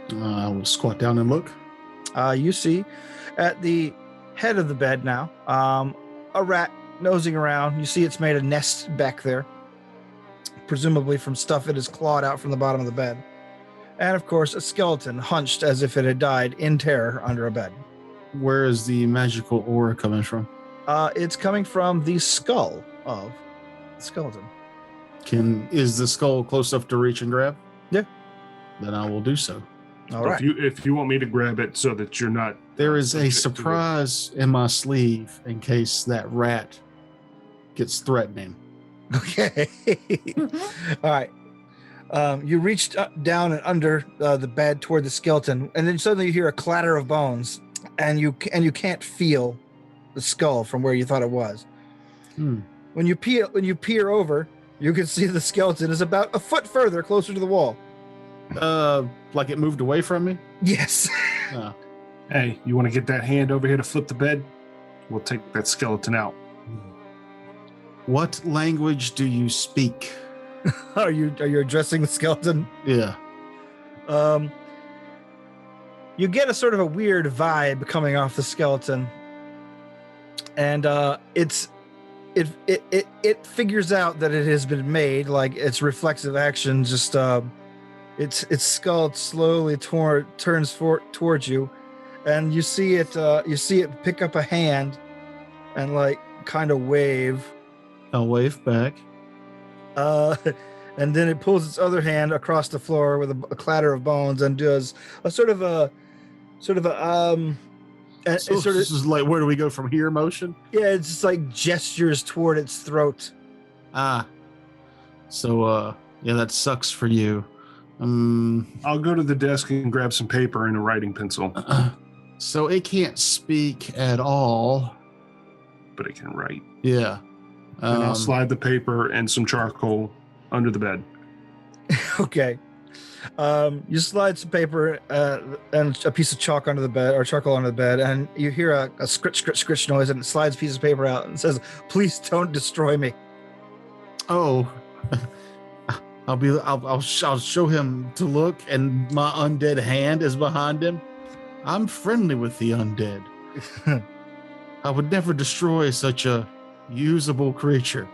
I will squat down and look. You see at the head of the bed now a rat nosing around. You see it's made a nest back there, presumably from stuff it has clawed out from the bottom of the bed. And of course, a skeleton hunched as if it had died in terror under a bed. Where is the magical aura coming from? It's coming from the skull of the skeleton. Is the skull close enough to reach and grab? Yeah. Then I will do so. All right. If you want me to grab it so that you're not... There is a surprise in my sleeve in case that rat gets threatening. Okay. All right. You reached down and under the bed toward the skeleton, and then suddenly you hear a clatter of bones, and you can't feel the skull from where you thought it was. When you peer over, you can see the skeleton is about a foot further, closer to the wall. Like it moved away from me? Yes. Hey, you want to get that hand over here to flip the bed? We'll take that skeleton out. What language do you speak? Are you addressing the skeleton? Yeah. You get a sort of a weird vibe coming off the skeleton, and it figures out that it has been made, like its reflexive action just its skull slowly turns towards you, and you see it pick up a hand and like kind of wave. I'll wave back. And then it pulls its other hand across the floor with a clatter of bones and does a sort of a this is like, where do we go from here motion? Yeah, it's just like gestures toward its throat. So yeah, that sucks for you. I'll go to the desk and grab some paper and a writing pencil. So it can't speak at all, but it can write. Yeah. And I'll slide the paper and some charcoal under the bed. Okay. You slide some paper and a piece of chalk under the bed, or charcoal under the bed, and you hear a scritch noise, and it slides a piece of paper out and says, "Please don't destroy me." Oh, I'll show him to look, and my undead hand is behind him. I'm friendly with the undead. I would never destroy such a usable creature.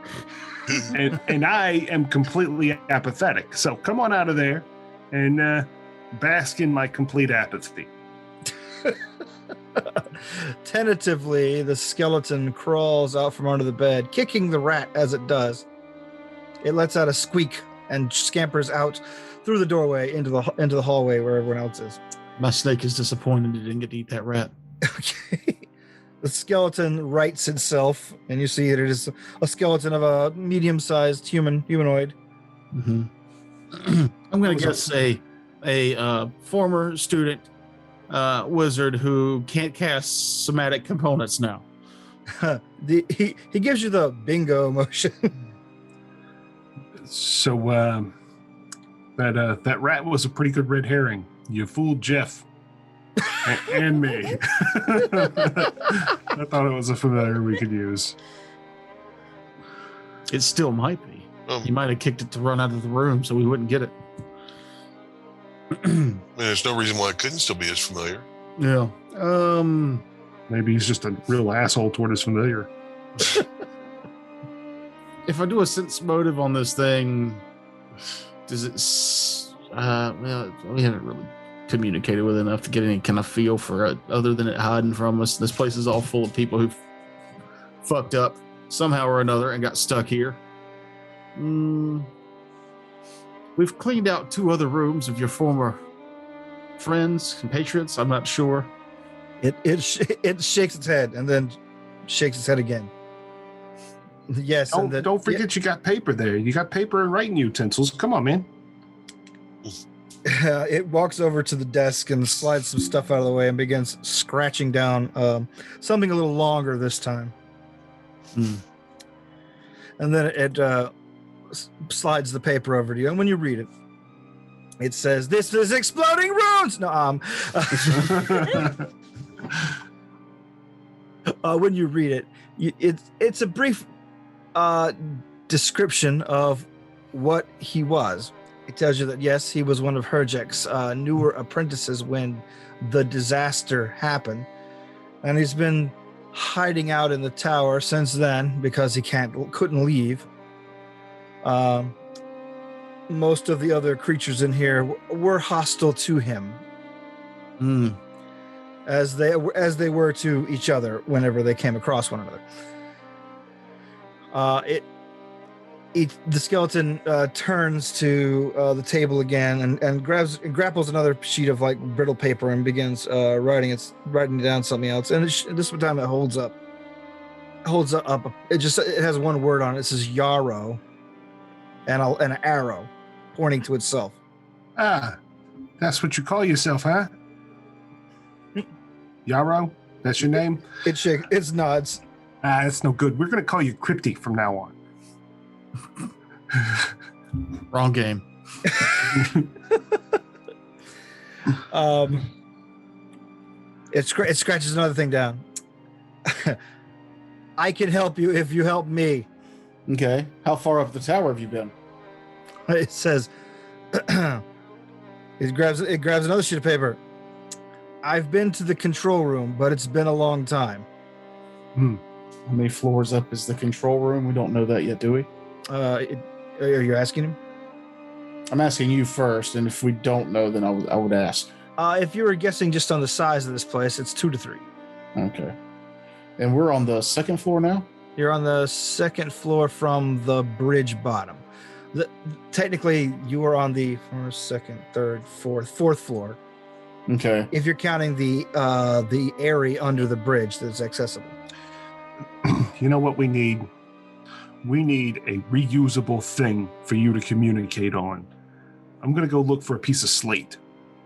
and I am completely apathetic. So come on out of there and bask in my complete apathy. Tentatively, the skeleton crawls out from under the bed, kicking the rat as it does. It lets out a squeak and scampers out through the doorway into the hallway where everyone else is. My snake is disappointed it didn't get to eat that rat. Okay. The skeleton rights itself, and you see that it is a skeleton of a medium-sized humanoid. Mm-hmm. I'm going to guess a former student wizard who can't cast somatic components now. He gives you the bingo motion. So that rat was a pretty good red herring. You fooled Jeff. And me. I thought it was a familiar we could use. It still might be. He might have kicked it to run out of the room so we wouldn't get it. I mean, there's no reason why it couldn't still be as familiar. Yeah. Maybe he's just a real asshole toward his familiar. If I do a sense motive on this thing, does it? Well, we haven't really communicated with it enough to get any kind of feel for it, other than it hiding from us. This place is all full of people who fucked up somehow or another and got stuck here. We've cleaned out 2 other rooms of your former friends, compatriots. I'm not sure. It shakes its head and then shakes its head again. Yes, and then, Don't forget you got paper there. You got paper and writing utensils. Come on, man. It walks over to the desk and slides some stuff out of the way and begins scratching down something a little longer this time. And then it slides the paper over to you. And when you read it, it says, "This is exploding runes." No, when you read it, it's a brief description of what he was. It tells you that, yes, he was one of Herjek's newer apprentices when the disaster happened. And he's been hiding out in the tower since then because he couldn't leave. Most of the other creatures in here were hostile to him. As they were to each other whenever they came across one another. The skeleton turns to the table again and grapples another sheet of like brittle paper and begins writing down something else. And this time it holds up. It has one word on it. It says yarrow, and an arrow pointing to itself. Ah, that's what you call yourself, huh? Yarrow? That's your name? It nods. Ah, that's no good. We're going to call you Crypty from now on. Wrong game. It scratches another thing down. I can help you if you help me. Okay. How far up the tower have you been? It says, it grabs another sheet of paper. I've been to the control room, but it's been a long time. How many floors up is the control room? We don't know that yet, do we? Are you asking him? I'm asking you first, and if we don't know, then I would ask. If you were guessing just on the size of this place, it's 2 to 3. Okay. And we're on the 2nd floor now? You're on the 2nd floor from the bridge bottom. Technically, you are on the 1st, 2nd, 3rd, 4th floor. Okay. If you're counting the area under the bridge that's accessible. You know what we need? We need a reusable thing for you to communicate on. I'm going to go look for a piece of slate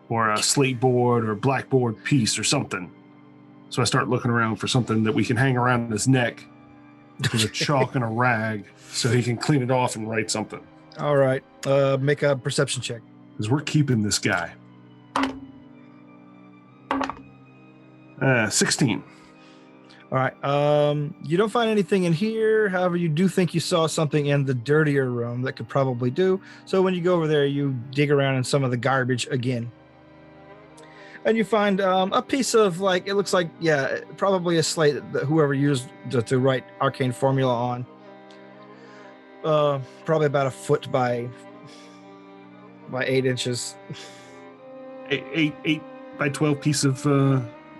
or a slate board or blackboard piece or something. So I start looking around for something that we can hang around his neck with a chalk and a rag so he can clean it off and write something. All right. Make a perception check. Because we're keeping this guy. 16. All right. You don't find anything in here. However, you do think you saw something in the dirtier room that could probably do. So when you go over there, you dig around in some of the garbage again. And you find a piece of, like, it looks like, yeah, probably a slate that whoever used to write arcane formula on. Probably about a foot by 8 inches. 8 by 12 piece of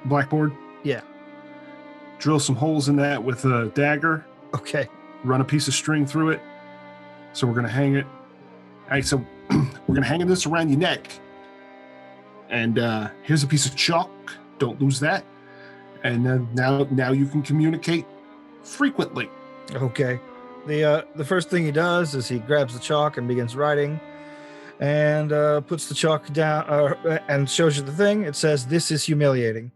blackboard. Yeah. Drill some holes in that with a dagger. Okay. Run a piece of string through it. So we're going to hang it. All right, so we're going to hang this around your neck. And here's a piece of chalk. Don't lose that. And then now you can communicate frequently. Okay. The first thing he does is he grabs the chalk and begins writing, and puts the chalk down and shows you the thing. It says, "This is humiliating."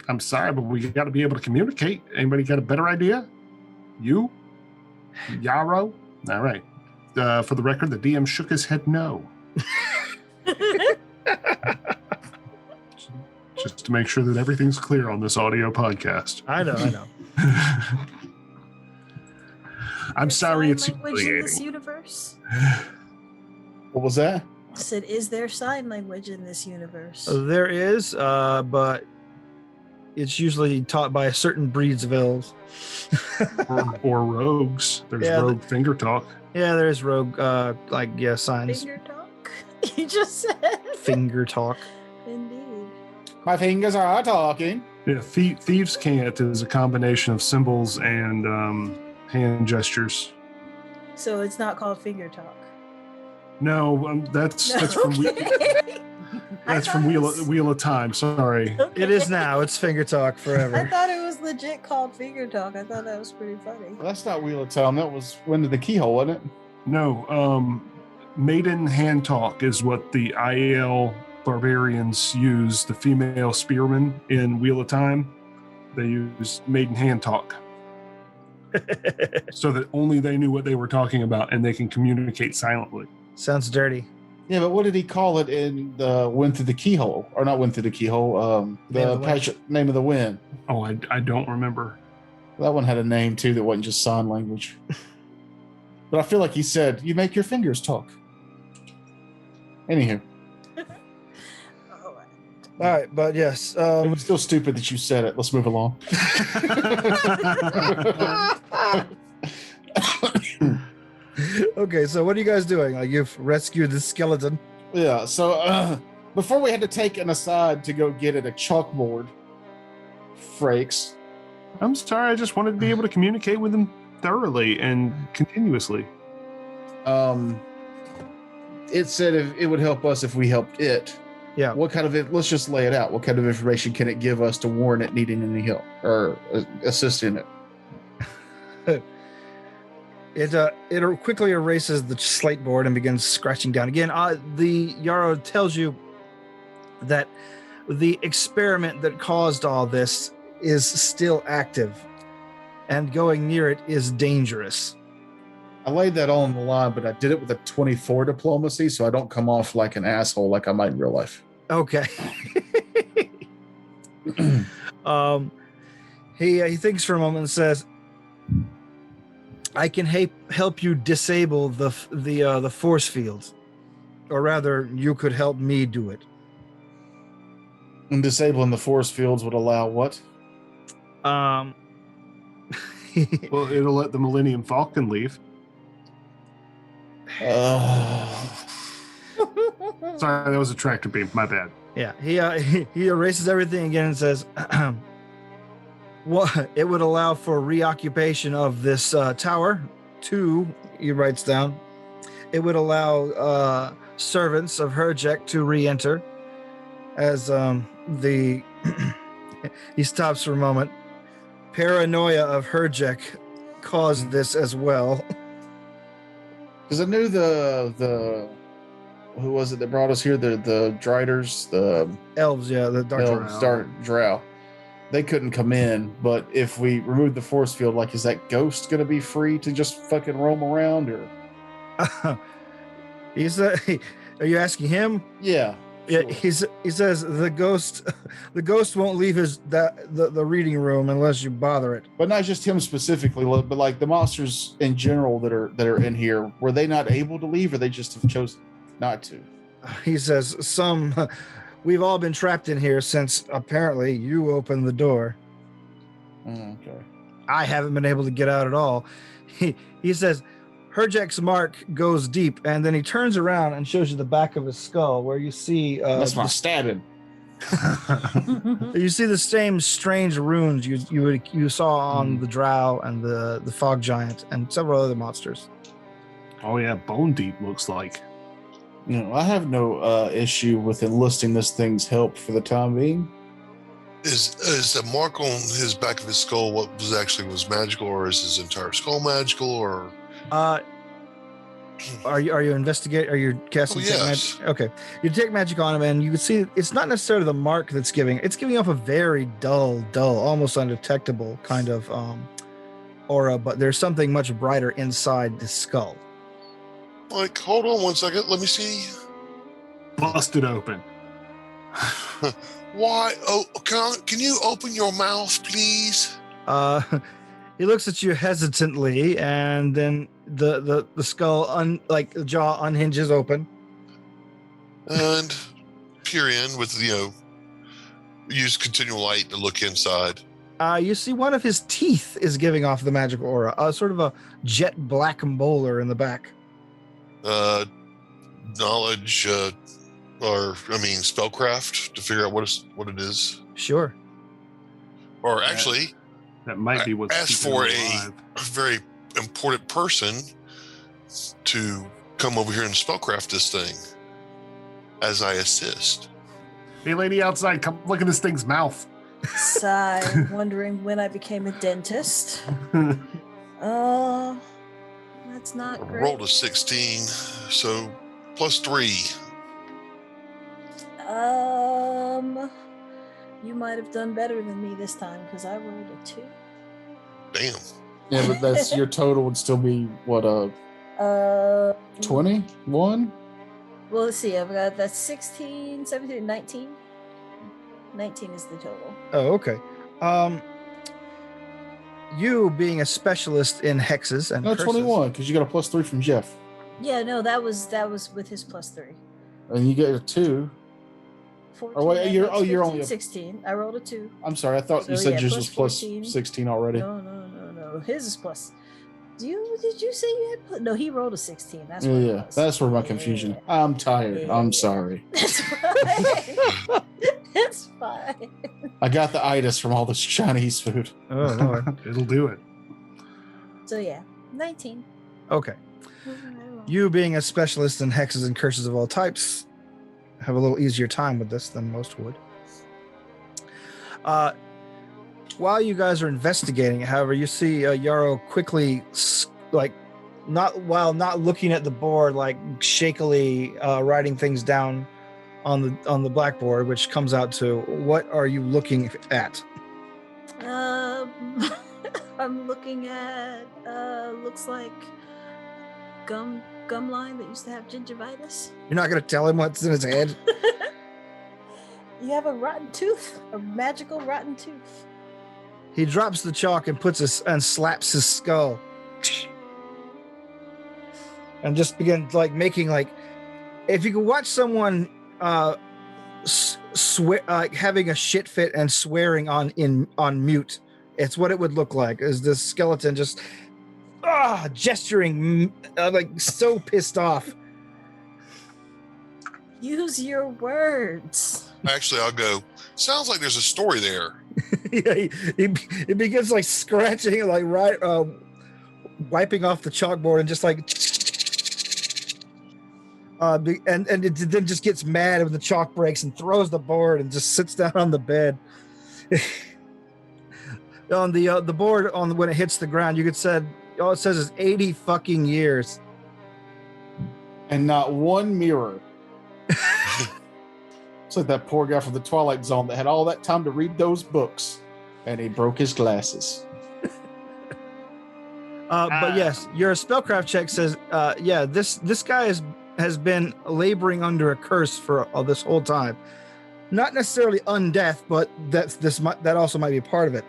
I'm sorry, but we got to be able to communicate. Anybody got a better idea? You? Yarrow? All right. For the record, the DM shook his head no. Just to make sure that everything's clear on this audio podcast. I know. I'm sorry it's language in this humiliating. universe? What was that? I said, is there sign language in this universe? There is, but it's usually taught by certain breeds of elves. or rogues. There's Yeah, rogue finger talk. Yeah, there's rogue, signs. Finger talk? You just said. Finger talk. Indeed. My fingers are talking. Yeah, thieves' cant is a combination of symbols and hand gestures. So it's not called finger talk. No, that's from that's from Wheel of Time. Sorry. Okay. It is now. It's finger talk I forever. thought it was legit called finger talk. I thought that was pretty funny. Well, that's not Wheel of Time. That was Wind of the Keyhole, wasn't it? No, maiden hand talk is what the IL barbarians use. The female spearmen in Wheel of Time, they use maiden hand talk. So that only they knew what they were talking about and they can communicate silently. Sounds dirty. Yeah, but what did he call it in the Wind Through the Keyhole? Or not Wind Through the Keyhole, Name of the Wind. Oh, I don't remember. That one had a name too that wasn't just sign language. But I feel like he said, you make your fingers talk. Anywho. Oh, All right, but yes. It was still stupid that you said it. Let's move along. Okay, so what are you guys doing? Like, you've rescued the skeleton. Yeah, so before we had to take an aside to go get it a chalkboard, Frakes. I'm sorry, I just wanted to be able to communicate with them thoroughly and continuously. It said if it would help us if we helped it. Yeah. What kind of let's just lay it out. What kind of information can it give us to warn it needing any help or assist in it? It quickly erases the slate board and begins scratching down again. The Yarrow tells you that the experiment that caused all this is still active, and going near it is dangerous. I laid that all on the line, but I did it with a 24 diplomacy, so I don't come off like an asshole like I might in real life. Okay. He thinks for a moment and says, I can help you disable the force fields, or rather, you could help me do it. And disabling the force fields would allow what? Well, it'll let the Millennium Falcon leave. Sorry, that was a tractor beam. My bad. Yeah, he erases everything again and says, "What? It would allow for reoccupation of this tower. 2, he writes down. It would allow servants of Herjek to re-enter. As he stops for a moment. Paranoia of Herjek caused this as well. Because I knew the who was it that brought us here? The Driders, the Elves, yeah, the Dark Elves, Elves. Dark Drow. They couldn't come in, but if we remove the force field, like, is that ghost going to be free to just fucking roam around, or? He said, "Are you asking him?" Yeah. Yeah, sure. he says the ghost won't leave the reading room unless you bother it. But not just him specifically, but like the monsters in general that are in here. Were they not able to leave, or they just have chosen not to? He says we've all been trapped in here since apparently you opened the door. Okay. I haven't been able to get out at all. He says Herjek's mark goes deep, and then he turns around and shows you the back of his skull, where you see That's my stabbing. you see the same strange runes you saw on the Drow and the Fog Giant and several other monsters. Oh yeah, Bone Deep looks like. I have no issue with enlisting this thing's help for the time being. Is the mark on his back of his skull what was magical, or is his entire skull magical, or? Are you investigate? Are you casting? Yes. Magic? Okay, you take magic on him, and you can see it's not necessarily the mark that's giving. It's giving off a very dull, almost undetectable kind of aura. But there's something much brighter inside the skull. Like, hold on 1 second. Let me see. Bust it open. Why? Oh, can you open your mouth, please? He looks at you hesitantly, and then the skull, the jaw unhinges open. And peer in with, use continual light to look inside. You see one of his teeth is giving off the magical aura, sort of a jet black molar in the back. Knowledge, spellcraft to figure out what it is. Sure. Or actually, that might be what's ask keeping for him a alive. very important person to come over here and spellcraft this thing as I assist. Hey, lady outside, come look at this thing's mouth. Sigh, wondering when I became a dentist. That's not I great. rolled a 16, so +3. You might have done better than me this time because I rolled a 2. Damn. Yeah, but that's your total would still be what 21? Well, let's see. I've got that 16, 17, 19. 19 is the total. Oh, okay. You being a specialist in hexes and No, curses, 21 because you got a +3 from Jeff, Yeah, no, that was with his +3. and you get a 2. 14, Oh, wait, that you're- makes oh, you're 15, only a- 16. I rolled a 2. I'm sorry, I thought you So, said yeah, yours plus was 14. +16 already. No. His is plus. Did you say you had? No, he rolled a 16. That's Yeah, what it yeah, was. that's where my Yeah. confusion. I'm tired. Yeah. I'm sorry. That's fine. It's fine. I got the itis from all this Chinese food. Oh, Lord. It'll do it. So yeah, 19. Okay. You being a specialist in hexes and curses of all types have a little easier time with this than most would. While you guys are investigating, however, you see Yarrow quickly, not looking at the board, like shakily writing things down on the blackboard, which comes out to, what are you looking at? I'm looking at looks like gum line that used to have gingivitis. You're not going to tell him what's in his head? You have a rotten tooth, a magical rotten tooth. He drops the chalk and slaps his skull, and just begins making if you could watch someone having a shit fit and swearing on mute, it's what it would look like. Is this skeleton just gesturing so pissed off? Use your words. Actually, I'll go, sounds like there's a story there. Yeah, he begins scratching, wiping off the chalkboard and just and it then just gets mad when the chalk breaks and throws the board and just sits down on the bed. On the board, when it hits the ground, you could said all it says is 80 fucking years. And not one mirror. It's like that poor guy from the Twilight Zone that had all that time to read those books, and he broke his glasses. But yes, your spellcraft check says, this guy has been laboring under a curse for this whole time. Not necessarily undeath, but that also might be a part of it.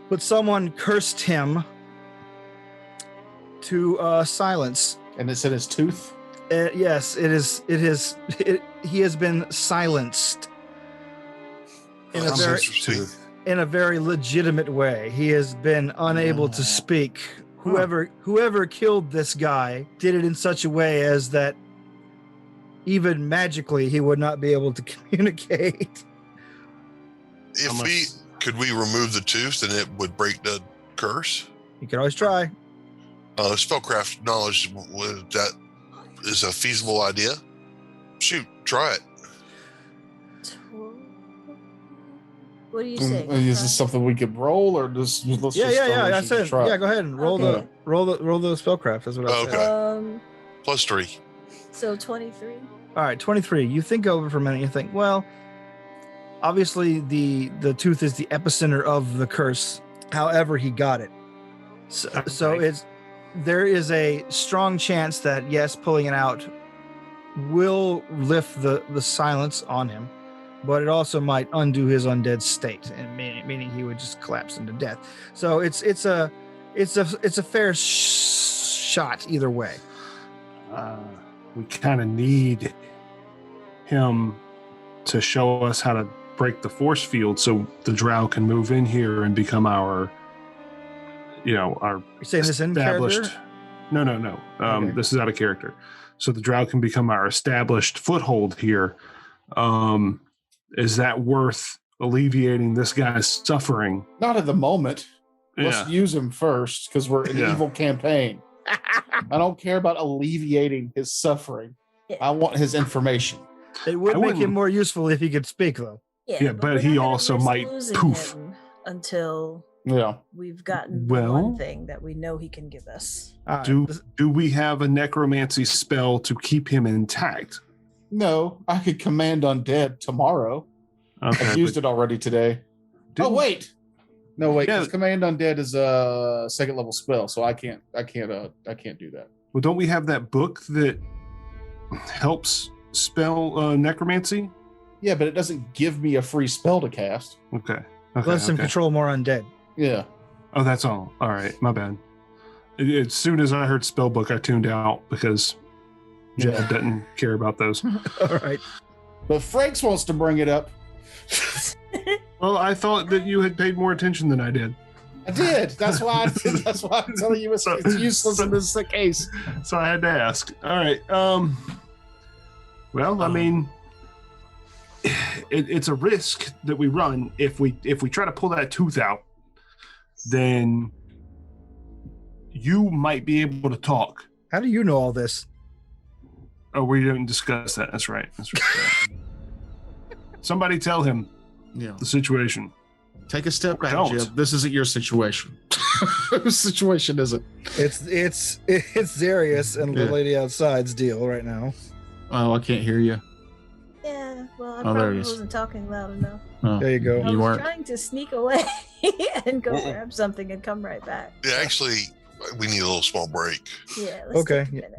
But someone cursed him to silence. And it's in his tooth. Yes, it is. He has been silenced in a very legitimate way. He has been unable to speak. Whoever killed this guy did it in such a way as that even magically he would not be able to communicate. Could we remove the tooth and it would break the curse? You can always try. Spellcraft knowledge, that is a feasible idea. Shoot, try it. What do you say? Is this something we could roll, or just let's Yeah. I said, try? yeah. Go ahead and roll Okay. the spellcraft. That's what I said. Okay. +3. So 23. All right, 23. You think over for a minute. You think, well, obviously the tooth is the epicenter of the curse. However, he got it. So there is a strong chance that yes, pulling it out will lift the silence on him, but it also might undo his undead state, and meaning he would just collapse into death. So it's a fair shot either way. We kind of need him to show us how to break the force field so the drow can move in here and become our You're saying this in character? No. Okay. This is out of character. So the drow can become our established foothold here. Is that worth alleviating this guy's suffering? Not at the moment. Let's use him first because we're in an evil campaign. I don't care about alleviating his suffering. I want his information. It would make him more useful if he could speak, though. Yeah, but we're he not gonna also risk might losing poof. him until Yeah. we've gotten the Well- one thing that we know he can give us. All right, Do we have a necromancy spell to keep him intact? No, I could command undead tomorrow. Okay, I've used it already today. Oh wait. No wait, Yeah. because command undead is a second level spell, so I can't do that. Well, don't we have that book that helps spell necromancy? Yeah, but it doesn't give me a free spell to cast. Okay. lets him control more undead. Yeah. Oh, that's all. All right, my bad. As soon as I heard spellbook, I tuned out because Jed doesn't care about those. All right. But Franks wants to bring it up. Well, I thought that you had paid more attention than I did. I did. That's why I'm telling you it's useless in this case. So I had to ask. All right. Well, I mean, it's a risk that we run. If we try to pull that tooth out, then you might be able to talk. How do you know all this? Oh, we didn't discuss that. That's right. Somebody tell him the situation. Take a step back, Don't. Jim. This isn't your situation. Whose situation is it? It's Zarius and the lady outside's deal right now. Oh, I can't hear you. Yeah, well, I Oh, there probably he is. wasn't talking loud enough. Oh. There you go. I You was weren't. trying to sneak away and go grab something and come right back. Yeah, actually, we need a little small break. Yeah, let's Okay. take a minute.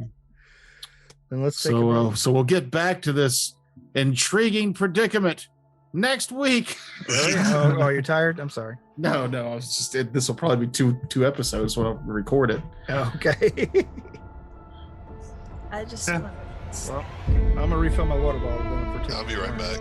Then let's take a break. So we'll get back to this intriguing predicament next week. Oh, you're tired? I'm sorry. No, I was just. This will probably be two episodes when I record it. Okay. I just Yeah. want to Well, I'm gonna refill my water bottle then for 2. I'll be right back.